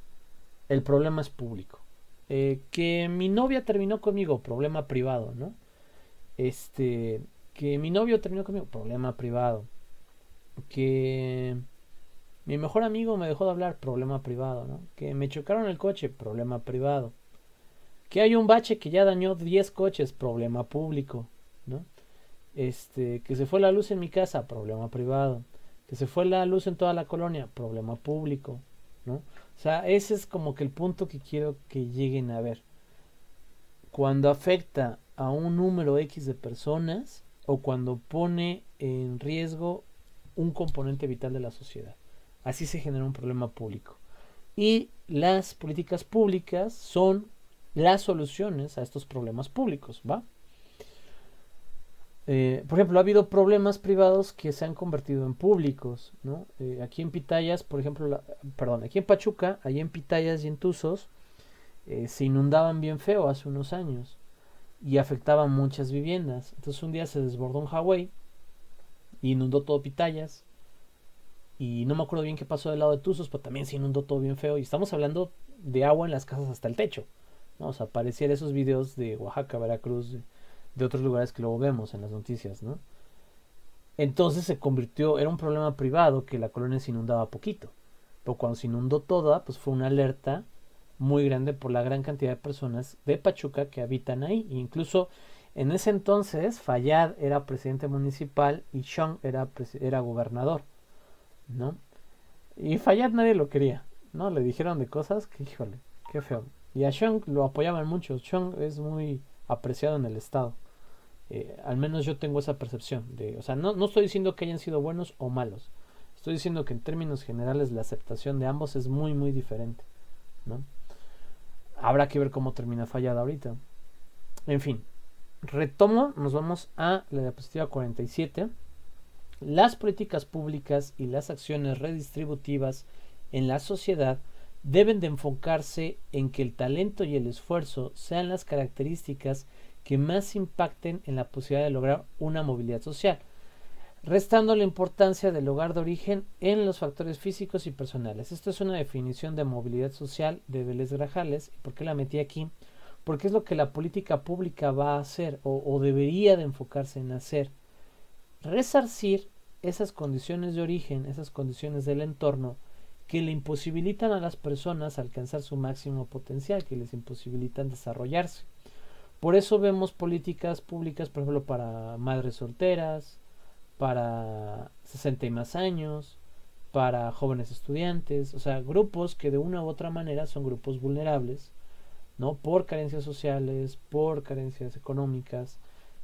el problema es público. Que mi novia terminó conmigo, problema privado, ¿no? Este, que mi novio terminó conmigo, problema privado. Que mi mejor amigo me dejó de hablar, problema privado, ¿no? Que me chocaron el coche, problema privado. Que hay un bache que ya dañó 10 coches, problema público, ¿no? Que se fue la luz en mi casa, problema privado. Que se fue la luz en toda la colonia, problema público, ¿no? O sea, ese es como que el punto que quiero que lleguen a ver. Cuando afecta a un número X de personas o cuando pone en riesgo un componente vital de la sociedad. Así se genera un problema público. Y las políticas públicas son las soluciones a estos problemas públicos, ¿va? Por ejemplo, ha habido problemas privados que se han convertido en públicos, ¿no? Aquí en Pitayas, por ejemplo, aquí en Pachuca, ahí en Pitayas y en Tuzos, se inundaban bien feo hace unos años y afectaban muchas viviendas. Entonces un día se desbordó un Hawái y inundó todo Pitayas. Y no me acuerdo bien qué pasó del lado de Tuzos, pero también se inundó todo bien feo. Y estamos hablando de agua en las casas hasta el techo, ¿no? O sea, parecían esos videos de Oaxaca, Veracruz, de otros lugares que luego vemos en las noticias, ¿no? Entonces se convirtió, era un problema privado que la colonia se inundaba poquito. Pero cuando se inundó toda, pues fue una alerta muy grande por la gran cantidad de personas de Pachuca que habitan ahí. E incluso en ese entonces Fayad era presidente municipal y Xiong era gobernador, ¿no? Y Fayad nadie lo quería, ¿no? Le dijeron de cosas que, híjole, qué feo. Y a Xiong lo apoyaban mucho. Xiong es muy apreciado en el estado. Al menos yo tengo esa percepción. O sea, no estoy diciendo que hayan sido buenos o malos. Estoy diciendo que en términos generales la aceptación de ambos es muy, muy diferente, ¿no? Habrá que ver cómo termina Fallada ahorita. En fin, retomo, nos vamos a la diapositiva 47. Las políticas públicas y las acciones redistributivas en la sociedad deben de enfocarse en que el talento y el esfuerzo sean las características que más impacten en la posibilidad de lograr una movilidad social, restando la importancia del lugar de origen en los factores físicos y personales. Esto es una definición de movilidad social de Vélez Grajales. ¿Y por qué la metí aquí? Porque es lo que la política pública va a hacer o debería de enfocarse en hacer. Resarcir esas condiciones de origen, esas condiciones del entorno que le imposibilitan a las personas alcanzar su máximo potencial, que les imposibilitan desarrollarse. Por eso vemos políticas públicas, por ejemplo, para madres solteras, para 60 y más años, para jóvenes estudiantes, o sea, grupos que de una u otra manera son grupos vulnerables, ¿no? Por carencias sociales, por carencias económicas,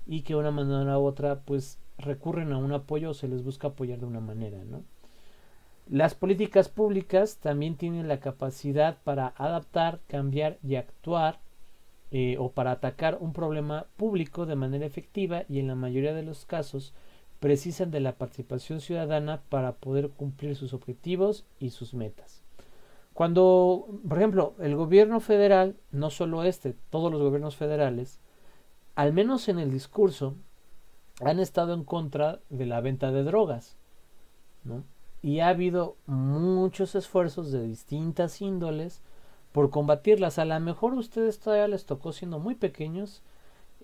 y que de una manera u otra, pues, recurren a un apoyo o se les busca apoyar de una manera, ¿no? Las políticas públicas también tienen la capacidad para adaptar, cambiar y actuar o para atacar un problema público de manera efectiva y en la mayoría de los casos precisan de la participación ciudadana para poder cumplir sus objetivos y sus metas. Cuando, por ejemplo, el gobierno federal, no solo todos los gobiernos federales, al menos en el discurso, han estado en contra de la venta de drogas, ¿no? Y ha habido muchos esfuerzos de distintas índoles por combatirlas. A lo mejor a ustedes todavía les tocó siendo muy pequeños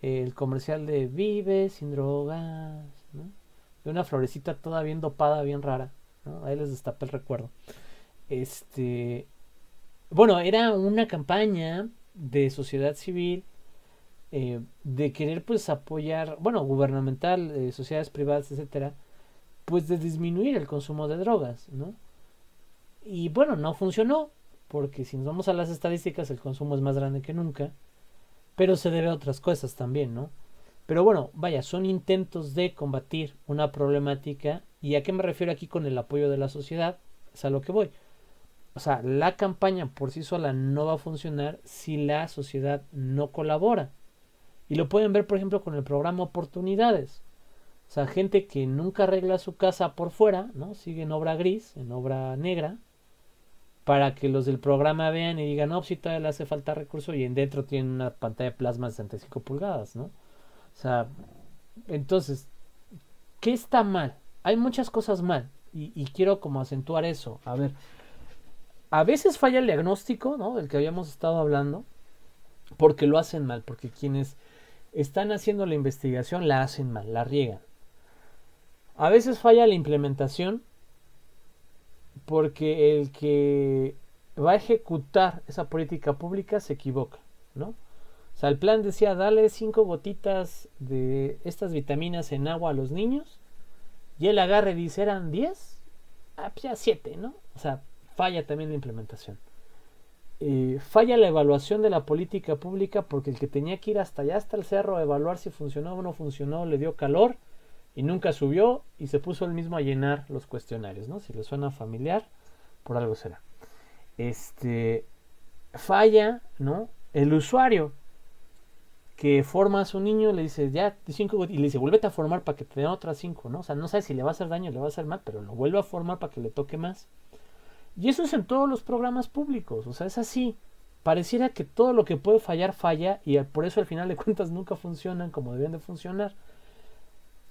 el comercial de Vive sin drogas, ¿no? De una florecita toda bien dopada, bien rara, ¿no? Ahí les destapé el recuerdo. Bueno, era una campaña de sociedad civil, de querer pues apoyar, bueno, gubernamental, sociedades privadas, etcétera, pues de disminuir el consumo de drogas, ¿no? Y bueno, no funcionó, porque si nos vamos a las estadísticas, el consumo es más grande que nunca, pero se debe a otras cosas también, ¿no? Pero bueno, vaya, son intentos de combatir una problemática. ¿Y a qué me refiero aquí con el apoyo de la sociedad? Es a lo que voy. O sea, la campaña por sí sola no va a funcionar si la sociedad no colabora. Y lo pueden ver, por ejemplo, con el programa Oportunidades. O sea, gente que nunca arregla su casa por fuera, ¿no? Sigue en obra gris, en obra negra, para que los del programa vean y digan, no, pues sí, todavía le hace falta recurso y en dentro tienen una pantalla de plasma de 65 pulgadas, ¿no? O sea, entonces, ¿qué está mal? Hay muchas cosas mal y quiero como acentuar eso. A ver, a veces falla el diagnóstico, ¿no? Del que habíamos estado hablando, porque lo hacen mal, porque quienes están haciendo la investigación la hacen mal, la riegan. A veces falla la implementación porque el que va a ejecutar esa política pública se equivoca, ¿no? O sea, el plan decía, dale 5 gotitas de estas vitaminas en agua a los niños, y él agarra y dice, ¿eran 10? Ah, pues ya 7, ¿no? O sea, falla también la implementación. Falla la evaluación de la política pública porque el que tenía que ir hasta allá, hasta el cerro, a evaluar si funcionó o no funcionó, le dio calor y nunca subió y se puso él mismo a llenar los cuestionarios, ¿no? Si le suena familiar, por algo será. Falla, ¿no? El usuario que forma a su niño, le dice, ya, 5, y le dice, vuélvete a formar para que te den otras 5, ¿no? O sea, no sabe si le va a hacer daño o le va a hacer mal, pero lo vuelve a formar para que le toque más. Y eso es en todos los programas públicos, o sea, es así. Pareciera que todo lo que puede fallar, falla, y por eso al final de cuentas nunca funcionan como deben de funcionar.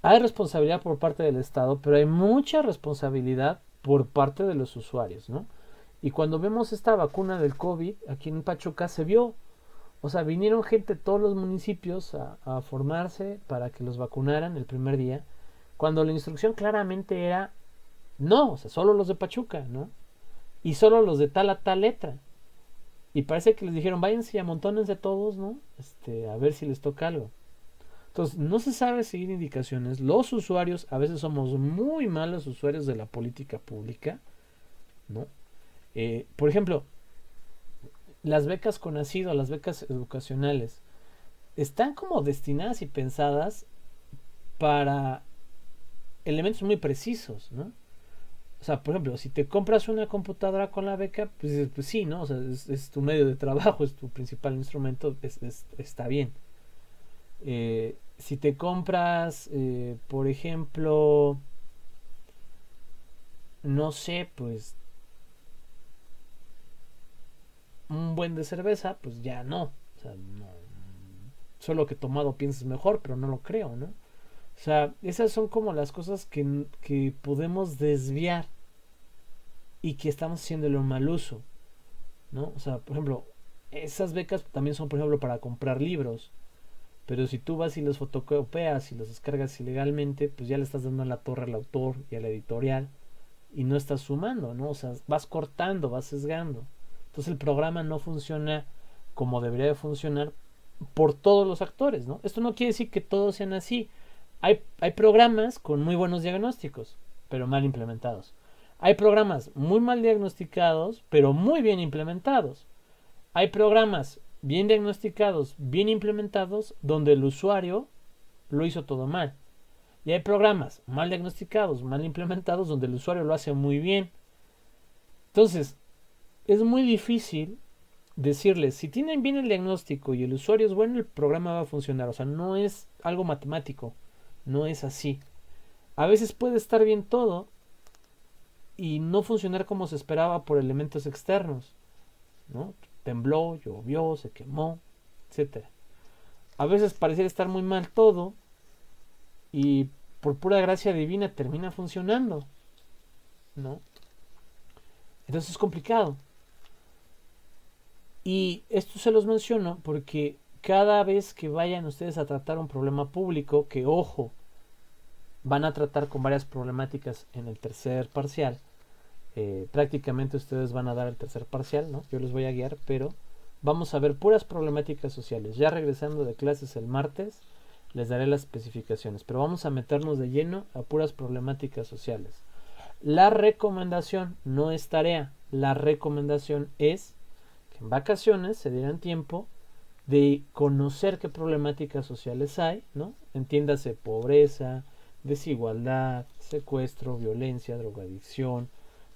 Hay responsabilidad por parte del Estado, pero hay mucha responsabilidad por parte de los usuarios, ¿no? Y cuando vemos esta vacuna del COVID, aquí en Pachuca se vio. O sea, vinieron gente de todos los municipios a formarse para que los vacunaran el primer día, cuando la instrucción claramente era no, o sea, solo los de Pachuca, ¿no? Y solo los de tal a tal letra. Y parece que les dijeron, váyanse y amontónense todos, ¿no? A ver si les toca algo. Entonces, no se sabe seguir indicaciones. Los usuarios, a veces somos muy malos usuarios de la política pública, ¿no? Por ejemplo, las becas CONACYT, las becas educacionales, están como destinadas y pensadas para elementos muy precisos, ¿no? O sea, por ejemplo, si te compras una computadora con la beca, pues sí, ¿no? O sea, es tu medio de trabajo, es tu principal instrumento, está bien. Si te compras, por ejemplo, no sé, pues un buen de cerveza, pues ya no. O sea, no. Solo que tomado piensas mejor, pero no lo creo, ¿no? O sea, esas son como las cosas que podemos desviar y que estamos haciéndole un mal uso, ¿no? O sea, por ejemplo, esas becas también son, por ejemplo, para comprar libros. Pero si tú vas y los fotocopias y los descargas ilegalmente, pues ya le estás dando a la torre al autor y a la editorial y no estás sumando, ¿no? O sea, vas cortando, vas sesgando. Entonces el programa no funciona como debería de funcionar por todos los actores, ¿no? Esto no quiere decir que todos sean así. Hay programas con muy buenos diagnósticos, pero mal implementados. Hay programas muy mal diagnosticados, pero muy bien implementados. Hay programas bien diagnosticados, bien implementados, donde el usuario lo hizo todo mal. Y hay programas mal diagnosticados, mal implementados, donde el usuario lo hace muy bien. Entonces, es muy difícil decirles, si tienen bien el diagnóstico y el usuario es bueno, el programa va a funcionar. O sea, no es algo matemático, no es así. A veces puede estar bien todo y no funcionar como se esperaba por elementos externos, ¿no? Tembló, llovió, se quemó, etcétera. A veces pareciera estar muy mal todo y por pura gracia divina termina funcionando, ¿no? Entonces es complicado. Y esto se los menciono porque cada vez que vayan ustedes a tratar un problema público, que ojo, van a tratar con varias problemáticas en el tercer parcial, prácticamente ustedes van a dar el tercer parcial, ¿no? Yo les voy a guiar, pero vamos a ver puras problemáticas sociales. Ya regresando de clases el martes, les daré las especificaciones, pero vamos a meternos de lleno a puras problemáticas sociales. La recomendación no es tarea, la recomendación es que en vacaciones se dieran tiempo de conocer qué problemáticas sociales hay, ¿no? Entiéndase pobreza, desigualdad, secuestro, violencia, drogadicción,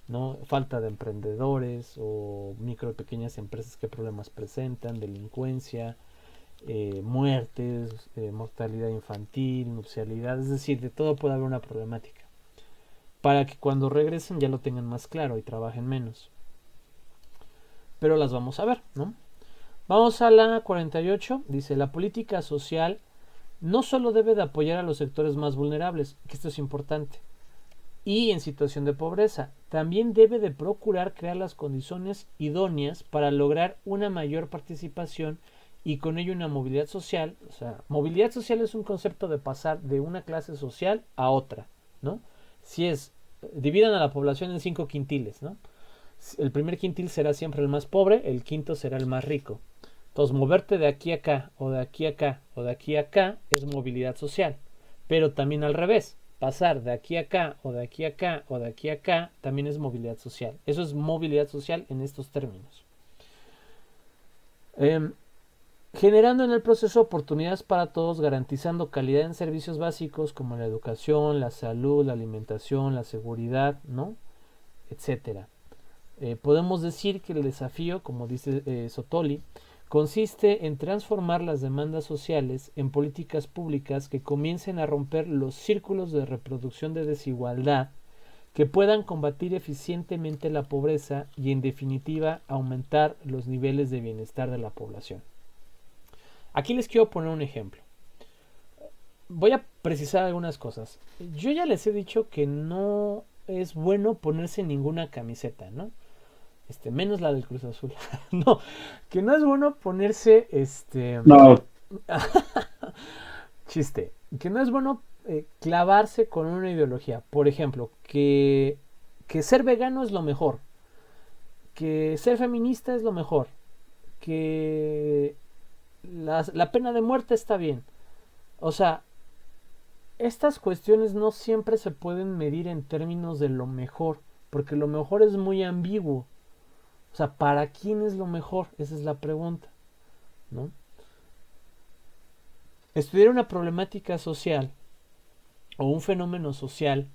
¿no? Falta de emprendedores o micro y pequeñas empresas, qué problemas presentan, delincuencia, muertes, mortalidad infantil, nupcialidad, es decir, de todo puede haber una problemática, para que cuando regresen ya lo tengan más claro y trabajen menos. Pero las vamos a ver, ¿no? Vamos a la 48, dice, la política social no solo debe de apoyar a los sectores más vulnerables, que esto es importante, y en situación de pobreza, también debe de procurar crear las condiciones idóneas para lograr una mayor participación y con ello una movilidad social. O sea, movilidad social es un concepto de pasar de una clase social a otra, ¿no? Si es, dividan a la población en 5 quintiles, ¿no? El primer quintil será siempre el más pobre, el quinto será el más rico. Entonces, moverte de aquí a acá, o de aquí a acá, o de aquí a acá, es movilidad social. Pero también al revés, pasar de aquí a acá, o de aquí a acá, o de aquí a acá, también es movilidad social. Eso es movilidad social en estos términos. Generando en el proceso oportunidades para todos, garantizando calidad en servicios básicos como la educación, la salud, la alimentación, la seguridad, ¿no? Etcétera. Podemos decir que el desafío, como dice Sotoli, consiste en transformar las demandas sociales en políticas públicas que comiencen a romper los círculos de reproducción de desigualdad, que puedan combatir eficientemente la pobreza y, en definitiva, aumentar los niveles de bienestar de la población. Aquí les quiero poner un ejemplo. Voy a precisar algunas cosas. Yo ya les he dicho que no es bueno ponerse ninguna camiseta, ¿no? Menos la del Cruz Azul. No, que no es bueno ponerse No, chiste, que no es bueno clavarse con una ideología. Por ejemplo, que ser vegano es lo mejor, que ser feminista es lo mejor, que la pena de muerte está bien. O sea, estas cuestiones no siempre se pueden medir en términos de lo mejor, porque lo mejor es muy ambiguo. O sea, ¿para quién es lo mejor? Esa es la pregunta, ¿no? Estudiar una problemática social o un fenómeno social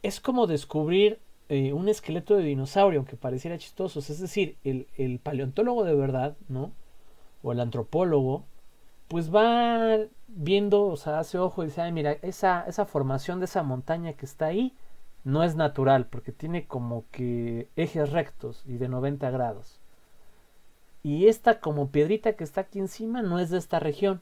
es como descubrir un esqueleto de dinosaurio, aunque pareciera chistoso. Es decir, el paleontólogo de verdad, ¿no? O el antropólogo, pues va viendo, o sea, hace ojo y dice, ay, mira, esa formación de esa montaña que está ahí no es natural, porque tiene como que ejes rectos y de 90 grados. Y esta como piedrita que está aquí encima no es de esta región.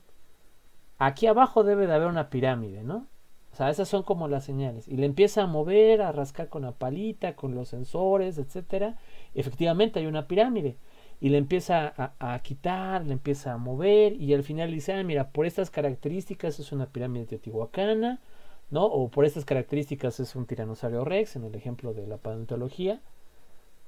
Aquí abajo debe de haber una pirámide, ¿no? O sea, esas son como las señales. Y le empieza a mover, a rascar con la palita, con los sensores, etcétera. Efectivamente hay una pirámide. Y le empieza a quitar, le empieza a mover. Y al final dice, ah, mira, por estas características es una pirámide teotihuacana, ¿no? O por estas características es un tiranosaurio rex, en el ejemplo de la paleontología.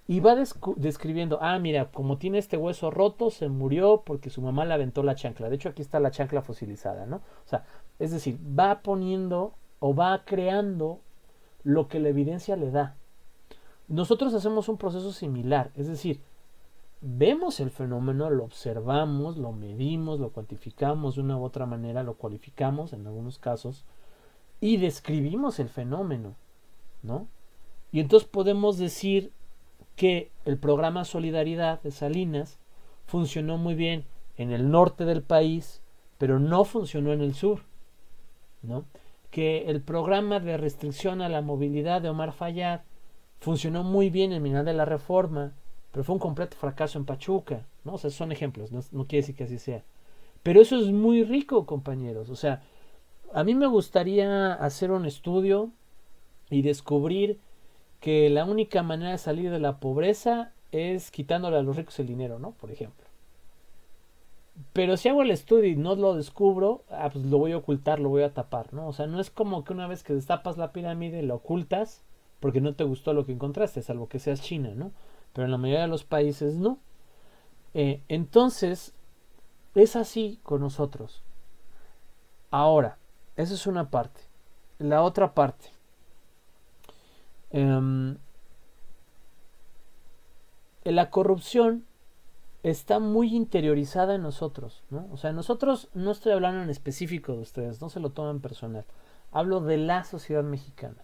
Y va describiendo, ah, mira, como tiene este hueso roto, se murió porque su mamá le aventó la chancla. De hecho, aquí está la chancla fosilizada, ¿no? O sea, es decir, va poniendo o va creando lo que la evidencia le da. Nosotros hacemos un proceso similar, es decir, vemos el fenómeno, lo observamos, lo medimos, lo cuantificamos de una u otra manera, lo cualificamos en algunos casos y describimos el fenómeno, ¿no? Y entonces podemos decir que el programa Solidaridad de Salinas funcionó muy bien en el norte del país, pero no funcionó en el sur, ¿no? Que el programa de restricción a la movilidad de Omar Fayad funcionó muy bien en Mineral de la Reforma, pero fue un completo fracaso en Pachuca, ¿no? O sea, son ejemplos, no quiere decir que así sea. Pero eso es muy rico, compañeros. O sea, a mí me gustaría hacer un estudio y descubrir que la única manera de salir de la pobreza es quitándole a los ricos el dinero, ¿no? Por ejemplo. Pero si hago el estudio y no lo descubro, pues lo voy a ocultar, lo voy a tapar, ¿no? O sea, no es como que una vez que destapas la pirámide lo ocultas porque no te gustó lo que encontraste, salvo que seas China, ¿no? Pero en la mayoría de los países no. Entonces, es así con nosotros. Ahora, esa es una parte. La otra parte. em, la corrupción está muy interiorizada en nosotros, ¿no? O sea, nosotros no estoy hablando en específico de ustedes, no se lo tomen personal. Hablo de la sociedad mexicana.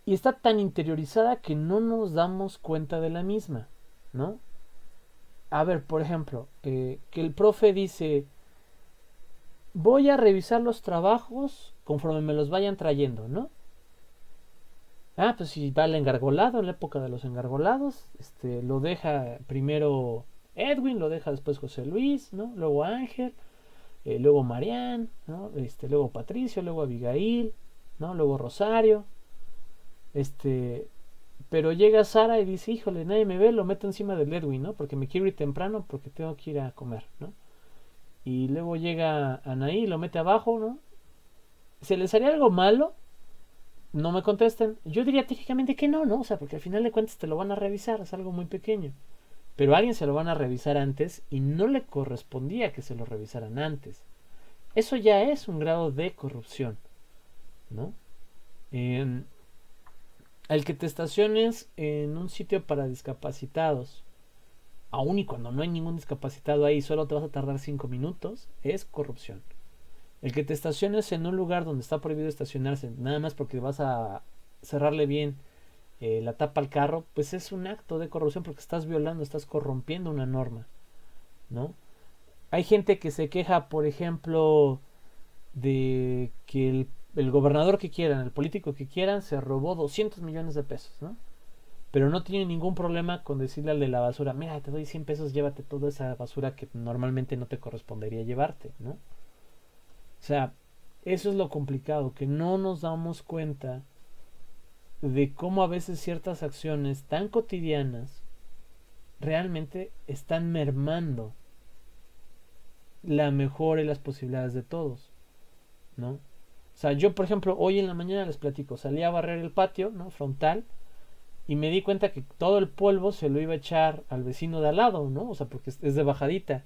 Y está tan interiorizada que no nos damos cuenta de la misma, ¿no? A ver, por ejemplo, que el profe dice, voy a revisar los trabajos conforme me los vayan trayendo, ¿no? Ah, pues si va el engargolado, en la época de los engargolados, lo deja primero Edwin, lo deja después José Luis, ¿no? Luego Ángel, luego Marián, ¿no? Luego Patricio, luego Abigail, ¿no? Luego Rosario, este, pero llega Sara y dice, híjole, nadie me ve, lo meto encima del Edwin, ¿no? Porque me quiero ir temprano porque tengo que ir a comer, ¿no? Y luego llega Anaí y lo mete abajo, ¿no? ¿Se les haría algo malo? No me contesten. Yo diría técnicamente que no, ¿no? O sea, porque al final de cuentas te lo van a revisar, es algo muy pequeño. Pero a alguien se lo van a revisar antes y no le correspondía que se lo revisaran antes. Eso ya es un grado de corrupción, ¿no? Eh, el que te estaciones en un sitio para discapacitados, aun y cuando no hay ningún discapacitado ahí, solo te vas a tardar 5 minutos, es corrupción. El que te estaciones en un lugar donde está prohibido estacionarse, nada más porque vas a cerrarle bien la tapa al carro, pues es un acto de corrupción porque estás violando, estás corrompiendo una norma, ¿no? Hay gente que se queja, por ejemplo, de que el gobernador que quieran, el político que quieran, se robó 200 millones de pesos, ¿no? Pero no tiene ningún problema con decirle al de la basura, mira, te doy 100 pesos, llévate toda esa basura que normalmente no te correspondería llevarte, ¿no? O sea, eso es lo complicado, que no nos damos cuenta de cómo a veces ciertas acciones tan cotidianas realmente están mermando la mejora y las posibilidades de todos, ¿no? O sea, yo por ejemplo hoy en la mañana les platico, salí a barrer el patio, ¿no? Frontal, y me di cuenta que todo el polvo se lo iba a echar al vecino de al lado, ¿no? O sea, porque es de bajadita.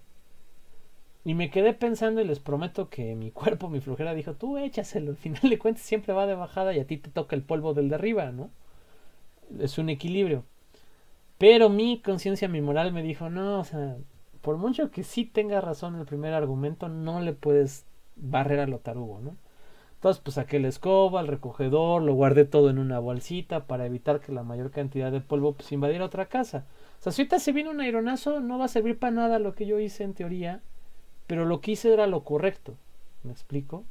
Y me quedé pensando y les prometo que mi cuerpo, mi flojera dijo, tú échaselo, al final de cuentas siempre va de bajada y a ti te toca el polvo del de arriba, ¿no? Es un equilibrio. Pero mi conciencia, mi moral me dijo, no, o sea, por mucho que sí tenga razón el primer argumento, no le puedes barrer a lo tarugo, ¿no? Entonces, pues saqué la escoba, el recogedor, lo guardé todo en una bolsita para evitar que la mayor cantidad de polvo pues invadiera otra casa. O sea, si ahorita se viene un aironazo, no va a servir para nada lo que yo hice en teoría, pero lo que hice era lo correcto. ¿Me explico?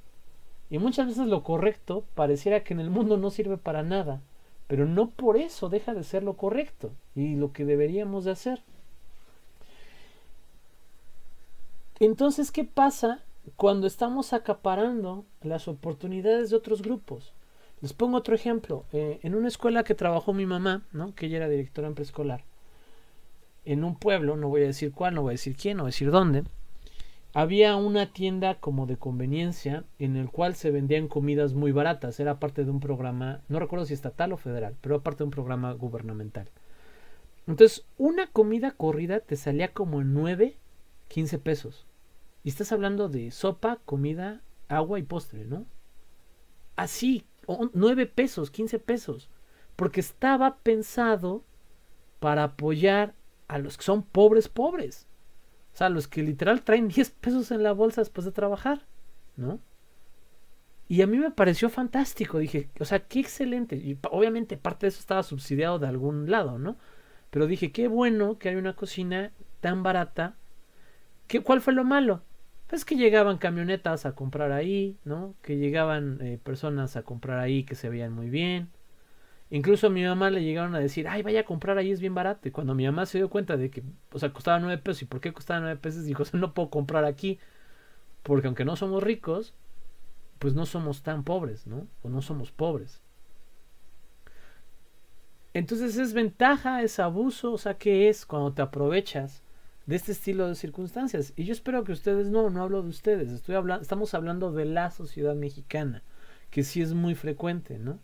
Y muchas veces lo correcto pareciera que en el mundo no sirve para nada, pero no por eso deja de ser lo correcto y lo que deberíamos de hacer. Entonces, ¿qué pasa cuando estamos acaparando las oportunidades de otros grupos? Les pongo otro ejemplo. En una escuela que trabajó mi mamá, ¿no? Que ella era directora en preescolar, en un pueblo, no voy a decir cuál, no voy a decir quién, no voy a decir dónde, había una tienda como de conveniencia en el cual se vendían comidas muy baratas. Era parte de un programa, no recuerdo si estatal o federal, pero era parte de un programa gubernamental. Entonces, una comida corrida te salía como en 9, 15 pesos. Y estás hablando de sopa, comida, agua y postre, ¿no? Así, 9 pesos, 15 pesos. Porque estaba pensado para apoyar a los que son pobres, pobres. O sea, los que literal traen 10 pesos en la bolsa después de trabajar, ¿no? Y a mí me pareció fantástico. Dije, o sea, qué excelente. Y obviamente parte de eso estaba subsidiado de algún lado, ¿no? Pero dije, qué bueno que hay una cocina tan barata. ¿Cuál fue lo malo? Pues que llegaban camionetas a comprar ahí, ¿no? Que llegaban personas a comprar ahí que se veían muy bien. Incluso a mi mamá le llegaron a decir, ay, vaya a comprar ahí, es bien barato. Y cuando mi mamá se dio cuenta de que, o sea, costaba 9 pesos, ¿y por qué costaba 9 pesos? Dijo, o sea, no puedo comprar aquí, porque aunque no somos ricos, pues no somos tan pobres, ¿no? O no somos pobres. Entonces es ventaja, es abuso, o sea, ¿qué es cuando te aprovechas de este estilo de circunstancias? Y yo espero que ustedes no hablo de ustedes, estamos hablando de la sociedad mexicana, que sí es muy frecuente, ¿no?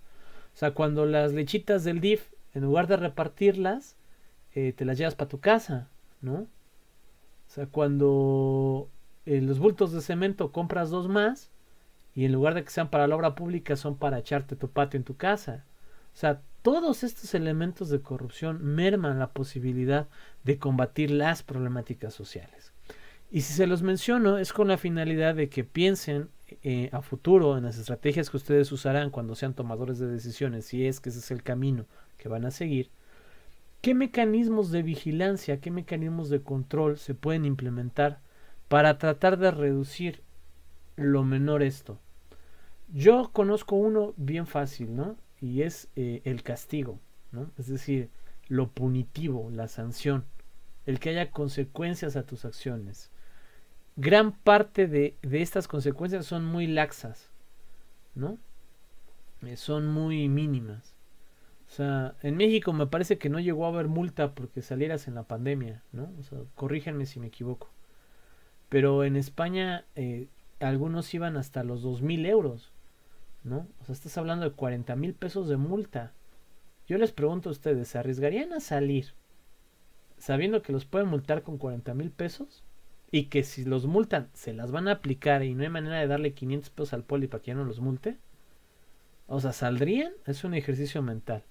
O sea, cuando las lechitas del DIF, en lugar de repartirlas, te las llevas para tu casa. ¿no? O sea, cuando los bultos de cemento compras dos más y en lugar de que sean para la obra pública son para echarte tu patio en tu casa. O sea, todos estos elementos de corrupción merman la posibilidad de combatir las problemáticas sociales. Y si se los menciono es con la finalidad de que piensen a futuro en las estrategias que ustedes usarán cuando sean tomadores de decisiones, si es que ese es el camino que van a seguir. ¿Qué mecanismos de vigilancia, qué mecanismos de control se pueden implementar para tratar de reducir lo menor esto? Yo conozco uno bien fácil, ¿no? Y es el castigo, ¿no? Es decir, lo punitivo, la sanción, el que haya consecuencias a tus acciones. Gran parte de estas consecuencias son muy laxas, ¿no? Son muy mínimas. O sea, en México me parece que no llegó a haber multa porque salieras en la pandemia, ¿no? O sea, corríjanme si me equivoco. Pero en España algunos iban hasta los 2.000 euros, ¿no? O sea, estás hablando de 40,000 pesos de multa. Yo les pregunto a ustedes, ¿se arriesgarían a salir sabiendo que los pueden multar con 40,000 pesos? Y que si los multan se las van a aplicar y no hay manera de darle 500 pesos al poli para que ya no los multe. O sea, ¿saldrían? Es un ejercicio mental.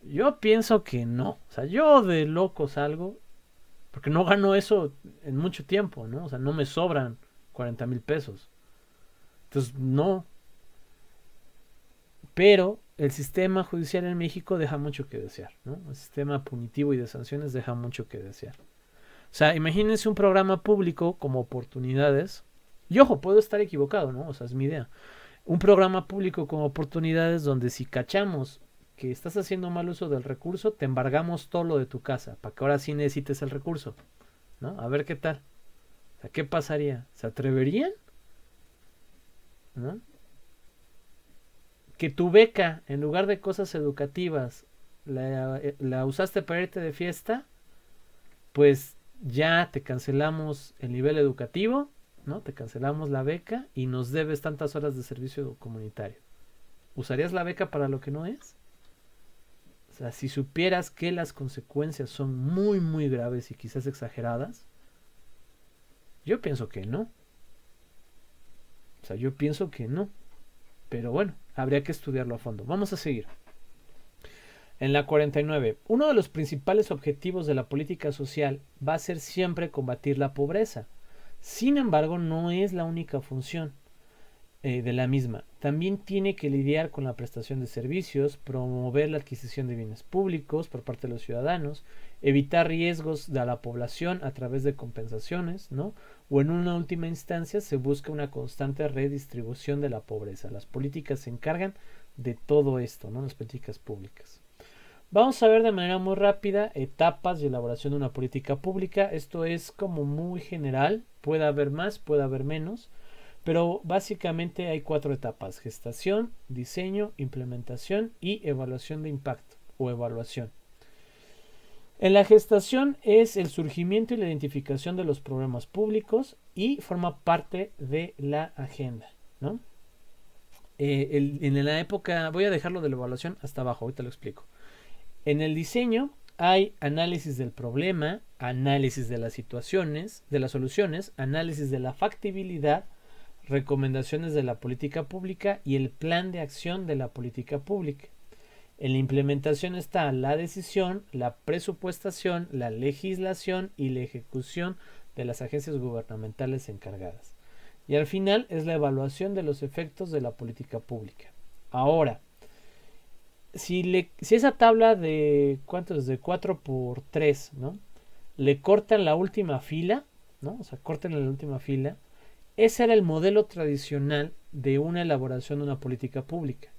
Yo pienso que no. O sea, yo de loco salgo porque no gano eso en mucho tiempo, ¿no? O sea, no me sobran 40,000 pesos. Entonces, no. Pero el sistema judicial en México deja mucho que desear, ¿no? El sistema punitivo y de sanciones deja mucho que desear. O sea, imagínense un programa público como Oportunidades. Y ojo, puedo estar equivocado, ¿no? O sea, es mi idea. Un programa público como Oportunidades donde si cachamos que estás haciendo mal uso del recurso, te embargamos todo lo de tu casa, para que ahora sí necesites el recurso, ¿no? A ver qué tal. O sea, ¿qué pasaría? ¿Se atreverían? ¿No? Que tu beca, en lugar de cosas educativas, la usaste para irte de fiesta, pues ya te cancelamos el nivel educativo, ¿no? Te cancelamos la beca y nos debes tantas horas de servicio comunitario. ¿Usarías la beca para lo que no es? O sea, si supieras que las consecuencias son muy, muy graves y quizás exageradas, yo pienso que no. O sea, yo pienso que no. Pero bueno, habría que estudiarlo a fondo. Vamos a seguir. En la 49, uno de los principales objetivos de la política social va a ser siempre combatir la pobreza. Sin embargo, no es la única función de la misma. También tiene que lidiar con la prestación de servicios, promover la adquisición de bienes públicos por parte de los ciudadanos, evitar riesgos de la población a través de compensaciones, ¿no? O en una última instancia se busca una constante redistribución de la pobreza. Las políticas se encargan de todo esto, ¿no? Las políticas públicas. Vamos a ver de manera muy rápida etapas de elaboración de una política pública. Esto es como muy general, puede haber más, puede haber menos, pero básicamente hay 4 etapas: gestación, diseño, implementación y evaluación de impacto o evaluación. En la gestación es el surgimiento y la identificación de los problemas públicos y forma parte de la agenda, ¿no? En la época, voy a dejarlo de la evaluación hasta abajo, ahorita lo explico. En el diseño hay análisis del problema, análisis de las situaciones, de las soluciones, análisis de la factibilidad, recomendaciones de la política pública y el plan de acción de la política pública. En la implementación está la decisión, la presupuestación, la legislación y la ejecución de las agencias gubernamentales encargadas. Y al final es la evaluación de los efectos de la política pública. Ahora, si esa tabla de ¿cuánto es? De 4x3, ¿no? Le cortan la última fila, ¿no? O sea, cortan la última fila. Ese era el modelo tradicional de una elaboración de una política pública.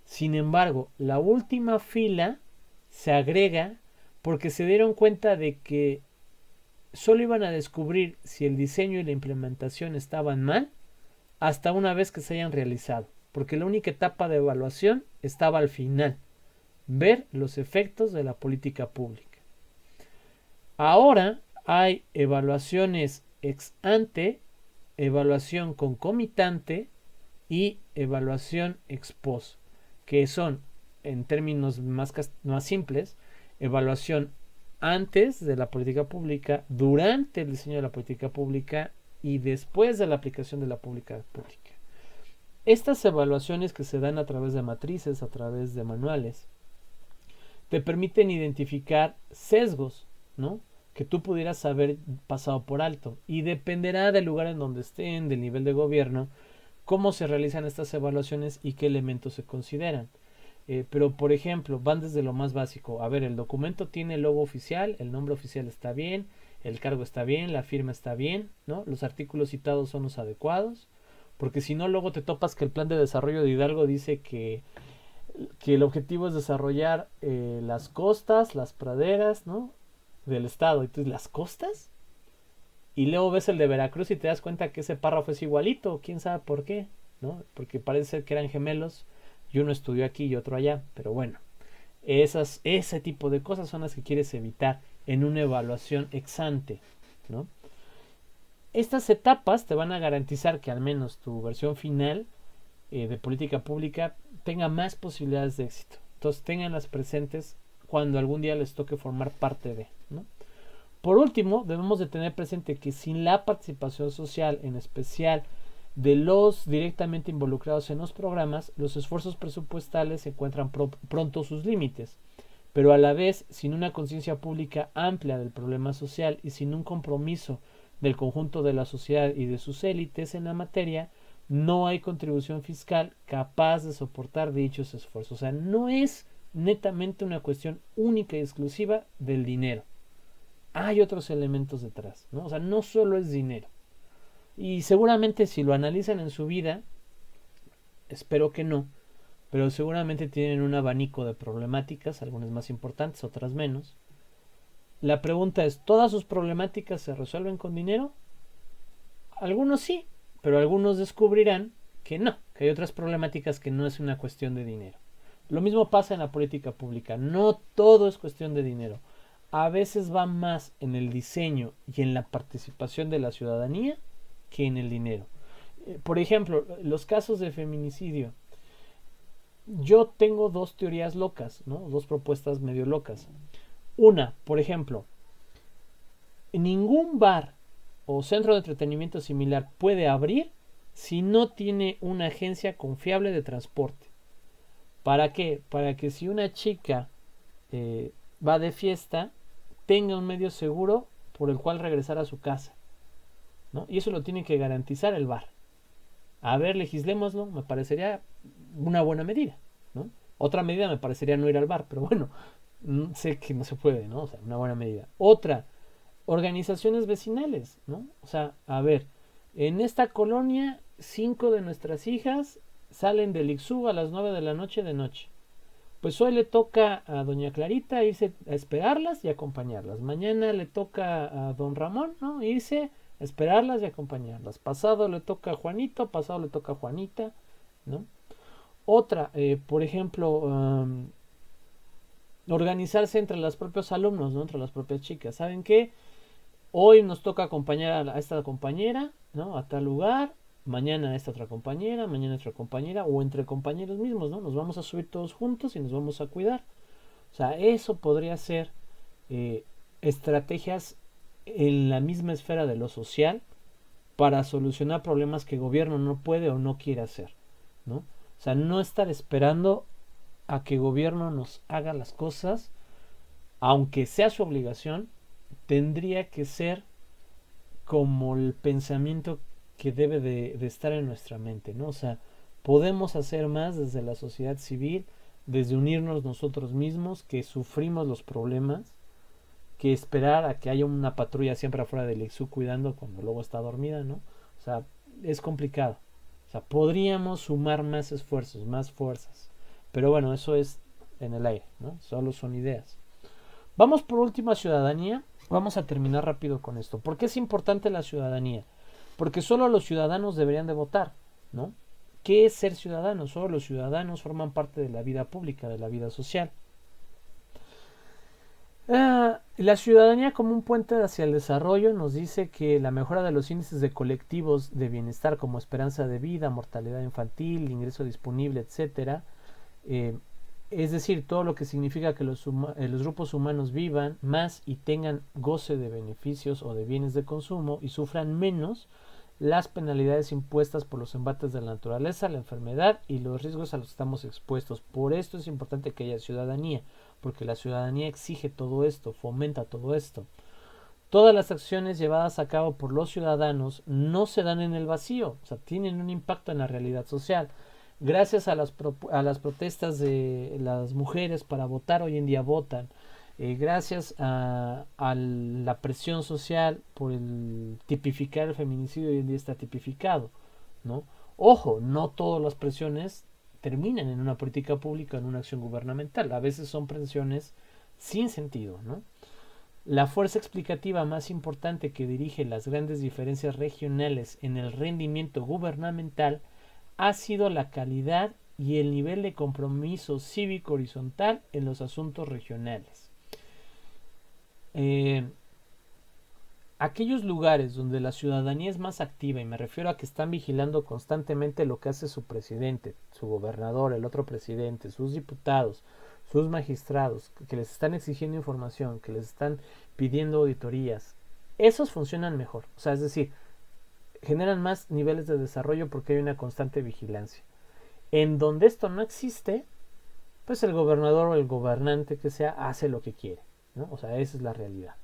Sin embargo, la última fila se agrega porque se dieron cuenta de que solo iban a descubrir si el diseño y la implementación estaban mal hasta una vez que se hayan realizado, porque la única etapa de evaluación estaba al final, ver los efectos de la política pública. Ahora hay evaluaciones ex ante, evaluación concomitante y evaluación ex post, que son, en términos más simples, evaluación antes de la política pública, durante el diseño de la política pública y después de la aplicación de la política pública. Estas evaluaciones que se dan a través de matrices, a través de manuales, te permiten identificar sesgos, ¿no?, que tú pudieras haber pasado por alto, y dependerá del lugar en donde estén, del nivel de gobierno, cómo se realizan estas evaluaciones y qué elementos se consideran. Pero, por ejemplo, van desde lo más básico. A ver, el documento tiene el logo oficial, el nombre oficial está bien, el cargo está bien, la firma está bien, ¿no? Los artículos citados son los adecuados. Porque si no, luego te topas que el plan de desarrollo de Hidalgo dice que el objetivo es desarrollar las costas, las praderas, ¿no?, del estado. Entonces, ¿las costas? Y luego ves el de Veracruz y te das cuenta que ese párrafo es igualito, quién sabe por qué, ¿no? Porque parece ser que eran gemelos y uno estudió aquí y otro allá, pero bueno, ese tipo de cosas son las que quieres evitar en una evaluación ex ante, ¿no? Estas etapas te van a garantizar que al menos tu versión final de política pública tenga más posibilidades de éxito. Entonces, ténganlas presentes cuando algún día les toque formar parte de, ¿no? Por último, debemos de tener presente que sin la participación social, en especial de los directamente involucrados en los programas, los esfuerzos presupuestales encuentran pronto sus límites. Pero a la vez, sin una conciencia pública amplia del problema social y sin un compromiso del conjunto de la sociedad y de sus élites en la materia, no hay contribución fiscal capaz de soportar dichos esfuerzos. O sea, no es netamente una cuestión única y exclusiva del dinero. Hay otros elementos detrás, ¿no? O sea, no solo es dinero. Y seguramente si lo analizan en su vida, espero que no, pero seguramente tienen un abanico de problemáticas, algunas más importantes, otras menos. La pregunta es, ¿todas sus problemáticas se resuelven con dinero? Algunos sí, pero algunos descubrirán que no, que hay otras problemáticas que no es una cuestión de dinero. Lo mismo pasa en la política pública, no todo es cuestión de dinero. A veces va más en el diseño y en la participación de la ciudadanía que en el dinero. Por ejemplo, los casos de feminicidio. Yo tengo dos teorías locas, ¿no? Dos propuestas medio locas. Una, por ejemplo, ningún bar o centro de entretenimiento similar puede abrir si no tiene una agencia confiable de transporte. ¿Para qué? Para que si una chica va de fiesta, tenga un medio seguro por el cual regresar a su casa, ¿no? Y eso lo tiene que garantizar el bar. A ver, legislémoslo, me parecería una buena medida, ¿no? Otra medida me parecería no ir al bar, pero bueno, sé que no se puede, ¿no? O sea, una buena medida. Otra, organizaciones vecinales, ¿no? O sea, a ver, en esta colonia, 5 de nuestras hijas salen del Ixú a las 9 de la noche de noche. Pues hoy le toca a doña Clarita irse a esperarlas y acompañarlas. Mañana le toca a don Ramón, ¿no?, irse a esperarlas y acompañarlas. Pasado le toca a Juanito, pasado le toca a Juanita, ¿no? Otra, por ejemplo, organizarse entre los propios alumnos, ¿no?, entre las propias chicas. ¿Saben qué? Hoy nos toca acompañar a esta compañera, ¿no?, a tal lugar. Mañana esta otra compañera, mañana otra compañera, o entre compañeros mismos, ¿no? Nos vamos a subir todos juntos y nos vamos a cuidar. O sea, eso podría ser estrategias en la misma esfera de lo social para solucionar problemas que el gobierno no puede o no quiere hacer, ¿no? O sea, no estar esperando a que el gobierno nos haga las cosas, aunque sea su obligación, tendría que ser como el pensamiento que debe de estar en nuestra mente, ¿no? O sea, podemos hacer más desde la sociedad civil, desde unirnos nosotros mismos que sufrimos los problemas, que esperar a que haya una patrulla siempre afuera del Ixú cuidando cuando luego está dormida, ¿no? O sea, es complicado. O sea, podríamos sumar más esfuerzos, más fuerzas. Pero bueno, eso es en el aire, ¿no? Solo son ideas. Vamos por último a ciudadanía. Vamos a terminar rápido con esto. ¿Por qué es importante la ciudadanía? Porque solo los ciudadanos deberían de votar, ¿no? ¿Qué es ser ciudadano? Solo los ciudadanos forman parte de la vida pública, de la vida social. La ciudadanía como un puente hacia el desarrollo nos dice que la mejora de los índices de colectivos de bienestar como esperanza de vida, mortalidad infantil, ingreso disponible, etcétera, Es decir, todo lo que significa que los grupos humanos vivan más y tengan goce de beneficios o de bienes de consumo y sufran menos las penalidades impuestas por los embates de la naturaleza, la enfermedad y los riesgos a los que estamos expuestos. Por esto es importante que haya ciudadanía, porque la ciudadanía exige todo esto, fomenta todo esto. Todas las acciones llevadas a cabo por los ciudadanos no se dan en el vacío, o sea, tienen un impacto en la realidad social. Gracias a las protestas de las mujeres para votar, hoy en día votan. Gracias a la presión social por el tipificar el feminicidio, hoy en día está tipificado, ¿no? Ojo, no todas las presiones terminan en una política pública, en una acción gubernamental. A veces son presiones sin sentido, ¿no? La fuerza explicativa más importante que dirige las grandes diferencias regionales en el rendimiento gubernamental ha sido la calidad y el nivel de compromiso cívico horizontal en los asuntos regionales. Aquellos lugares donde la ciudadanía es más activa, y me refiero a que están vigilando constantemente lo que hace su presidente, su gobernador, el otro presidente, sus diputados, sus magistrados, que les están exigiendo información, que les están pidiendo auditorías, esos funcionan mejor. O sea, es decir, generan más niveles de desarrollo porque hay una constante vigilancia. En donde esto no existe, pues el gobernador o el gobernante que sea hace lo que quiere, ¿no? O sea, esa es la realidad.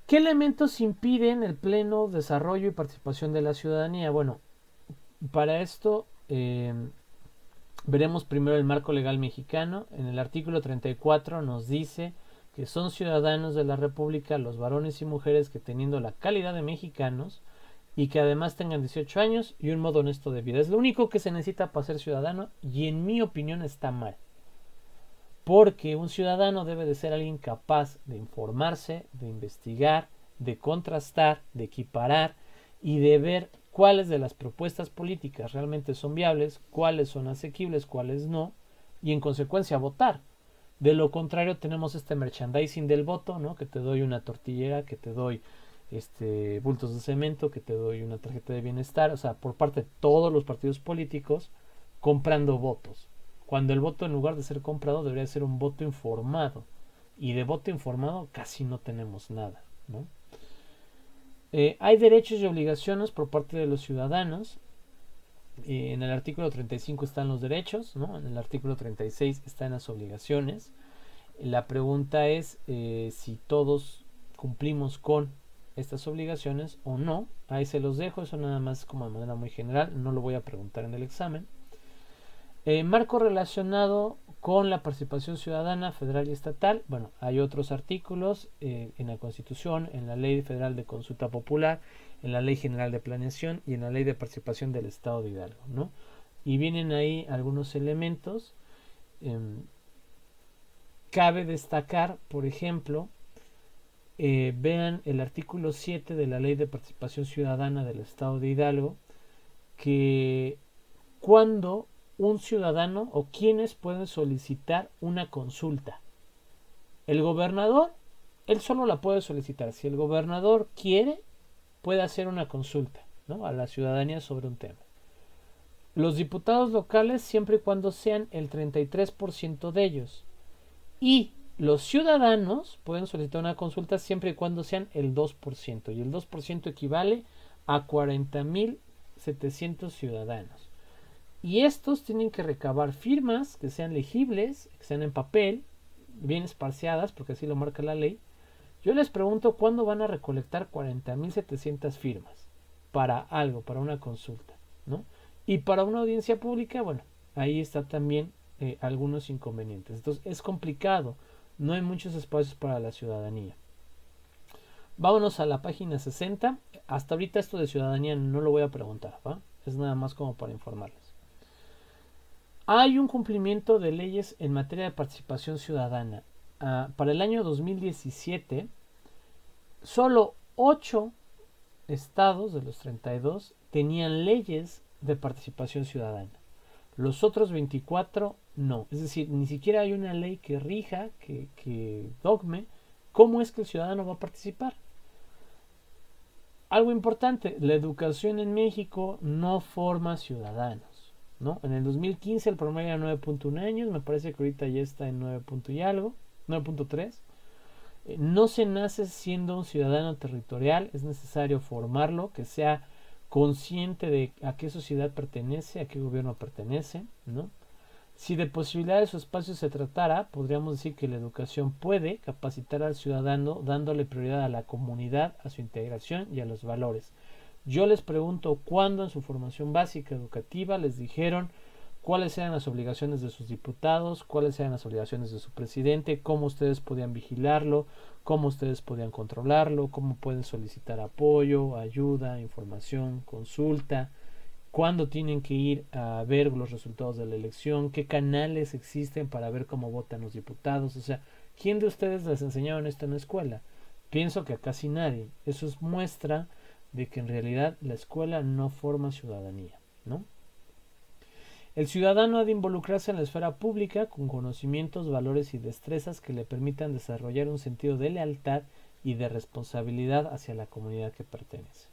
¿Qué elementos impiden el pleno desarrollo y participación de la ciudadanía? Bueno, para esto veremos primero el marco legal mexicano. En el artículo 34 nos dice que son ciudadanos de la República los varones y mujeres que, teniendo la calidad de mexicanos y que además tengan 18 años y un modo honesto de vida. Es lo único que se necesita para ser ciudadano, y en mi opinión está mal. Porque un ciudadano debe de ser alguien capaz de informarse, de investigar, de contrastar, de equiparar y de ver cuáles de las propuestas políticas realmente son viables, cuáles son asequibles, cuáles no, y en consecuencia votar. De lo contrario tenemos este merchandising del voto, ¿no? Que te doy una tortillera, que te doy bultos de cemento, que te doy una tarjeta de bienestar, o sea, por parte de todos los partidos políticos comprando votos. Cuando el voto, en lugar de ser comprado, debería ser un voto informado. Y de voto informado casi no tenemos nada, ¿no? Hay derechos y obligaciones por parte de los ciudadanos. En el artículo 35 están los derechos, ¿no? En el artículo 36 están las obligaciones. La pregunta es si todos cumplimos con estas obligaciones o no. Ahí se los dejo, eso nada más como de manera muy general, no lo voy a preguntar en el examen. Marco relacionado con la participación ciudadana federal y estatal. Bueno, hay otros artículos en la Constitución, en la Ley Federal de Consulta Popular, en la Ley General de Planeación y en la Ley de Participación del Estado de Hidalgo, ¿no? Y vienen ahí algunos elementos. Cabe destacar, por ejemplo, vean el artículo 7 de la Ley de Participación Ciudadana del Estado de Hidalgo, que cuando un ciudadano o quienes pueden solicitar una consulta. El gobernador, él solo la puede solicitar. Si el gobernador quiere, puede hacer una consulta, ¿no? A la ciudadanía sobre un tema. Los diputados locales, siempre y cuando sean el 33% de ellos. Y los ciudadanos pueden solicitar una consulta siempre y cuando sean el 2%. Y el 2% equivale a 40.700 ciudadanos. Y estos tienen que recabar firmas que sean legibles, que sean en papel, bien esparciadas, porque así lo marca la ley. Yo les pregunto cuándo van a recolectar 40.700 firmas para algo, para una consulta, ¿no? Y para una audiencia pública, bueno, ahí está también algunos inconvenientes. Entonces es complicado, no hay muchos espacios para la ciudadanía. Vámonos a la página 60. Hasta ahorita esto de ciudadanía no lo voy a preguntar, ¿va? Es nada más como para informarles. Hay un cumplimiento de leyes en materia de participación ciudadana. Para el año 2017, solo 8 estados de los 32 tenían leyes de participación ciudadana. Los otros 24 no. Es decir, ni siquiera hay una ley que rija, que dogme cómo es que el ciudadano va a participar. Algo importante, la educación en México no forma ciudadanos. ¿no? En el 2015 el promedio era 9.1 años, me parece que ahorita ya está en 9 punto y algo, 9.3. No se nace siendo un ciudadano territorial, es necesario formarlo, que sea consciente de a qué sociedad pertenece, a qué gobierno pertenece, ¿no? Si de posibilidades o espacios se tratara, podríamos decir que la educación puede capacitar al ciudadano dándole prioridad a la comunidad, a su integración y a los valores. Yo les pregunto cuándo en su formación básica educativa les dijeron cuáles eran las obligaciones de sus diputados, cuáles eran las obligaciones de su presidente, cómo ustedes podían vigilarlo, cómo ustedes podían controlarlo, cómo pueden solicitar apoyo, ayuda, información, consulta, cuándo tienen que ir a ver los resultados de la elección, qué canales existen para ver cómo votan los diputados. O sea, ¿quién de ustedes les enseñaron esto en la escuela? Pienso que a casi nadie. Eso es muestra de que en realidad la escuela no forma ciudadanía, ¿no? El ciudadano ha de involucrarse en la esfera pública con conocimientos, valores y destrezas que le permitan desarrollar un sentido de lealtad y de responsabilidad hacia la comunidad que pertenece.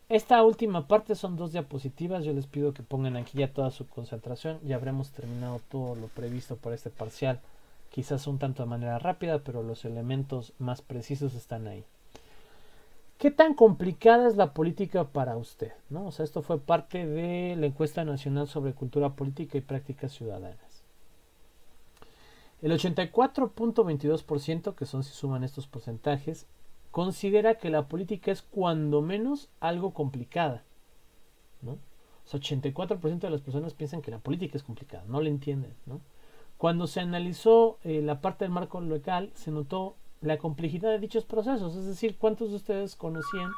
Esta última parte son 2 diapositivas, yo les pido que pongan aquí ya toda su concentración, ya habremos terminado todo lo previsto para este parcial, quizás un tanto de manera rápida, pero los elementos más precisos están ahí. ¿Qué tan complicada es la política para usted? ¿No? O sea, esto fue parte de la encuesta nacional sobre cultura política y prácticas ciudadanas. El 84.22%, que son si suman estos porcentajes, considera que la política es cuando menos algo complicada, ¿no? O sea, 84% de las personas piensan que la política es complicada, no la entienden, ¿no? Cuando se analizó la parte del marco legal, se notó la complejidad de dichos procesos, es decir, cuántos de ustedes conocían,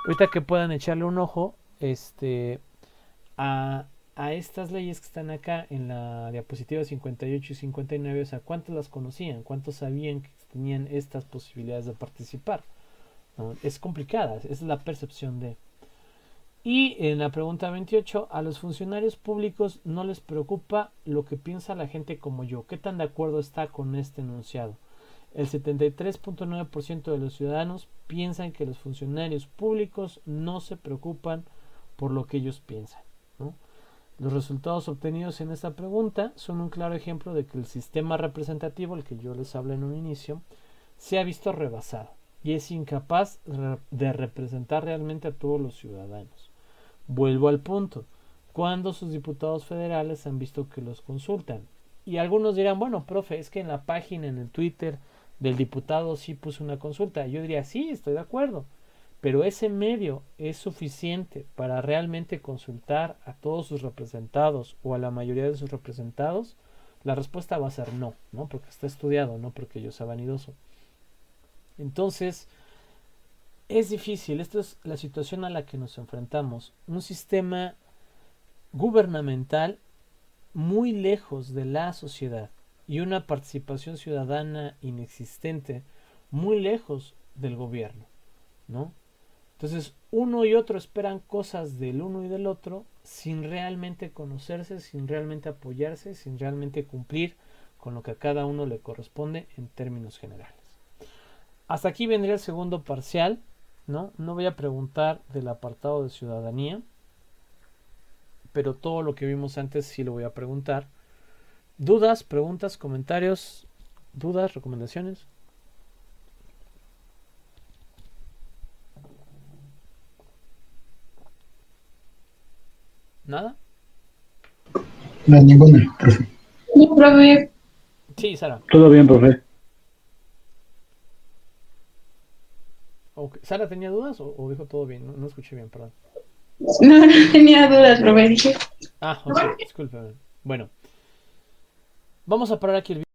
ahorita que puedan echarle un ojo, a estas leyes que están acá en la diapositiva 58 y 59, o sea, cuántos las conocían, cuántos sabían que tenían estas posibilidades de participar, ¿no? Es complicada, es la percepción de. Y en la pregunta 28, a los funcionarios públicos no les preocupa lo que piensa la gente como yo. ¿Qué tan de acuerdo está con este enunciado? El 73.9% de los ciudadanos piensan que los funcionarios públicos no se preocupan por lo que ellos piensan, ¿no? Los resultados obtenidos en esta pregunta son un claro ejemplo de que el sistema representativo, el que yo les hablé en un inicio, se ha visto rebasado y es incapaz de representar realmente a todos los ciudadanos. Vuelvo al punto. ¿Cuándo sus diputados federales han visto que los consultan? Y algunos dirán, bueno, profe, es que en la página, en el Twitter del diputado sí puso una consulta. Yo diría, sí, estoy de acuerdo. Pero ese medio es suficiente para realmente consultar a todos sus representados o a la mayoría de sus representados. La respuesta va a ser no, ¿no? Porque está estudiado, no porque yo sea vanidoso. Entonces, es difícil. Esta es la situación a la que nos enfrentamos. Un sistema gubernamental muy lejos de la sociedad y una participación ciudadana inexistente muy lejos del gobierno, ¿no? Entonces, uno y otro esperan cosas del uno y del otro sin realmente conocerse, sin realmente apoyarse, sin realmente cumplir con lo que a cada uno le corresponde en términos generales. Hasta aquí vendría el segundo parcial, ¿no? No voy a preguntar del apartado de ciudadanía, pero todo lo que vimos antes sí lo voy a preguntar. ¿Dudas, preguntas, comentarios, dudas, recomendaciones? ¿Nada? No, ninguna, profe. Sí, profe. Sí, Sara. Todo bien, profe. Okay. ¿Sara tenía dudas o dijo todo bien? No escuché bien, perdón. No, no tenía dudas, profe. Dije, Ah, ok, discúlpeme. Bueno, vamos a parar aquí el video.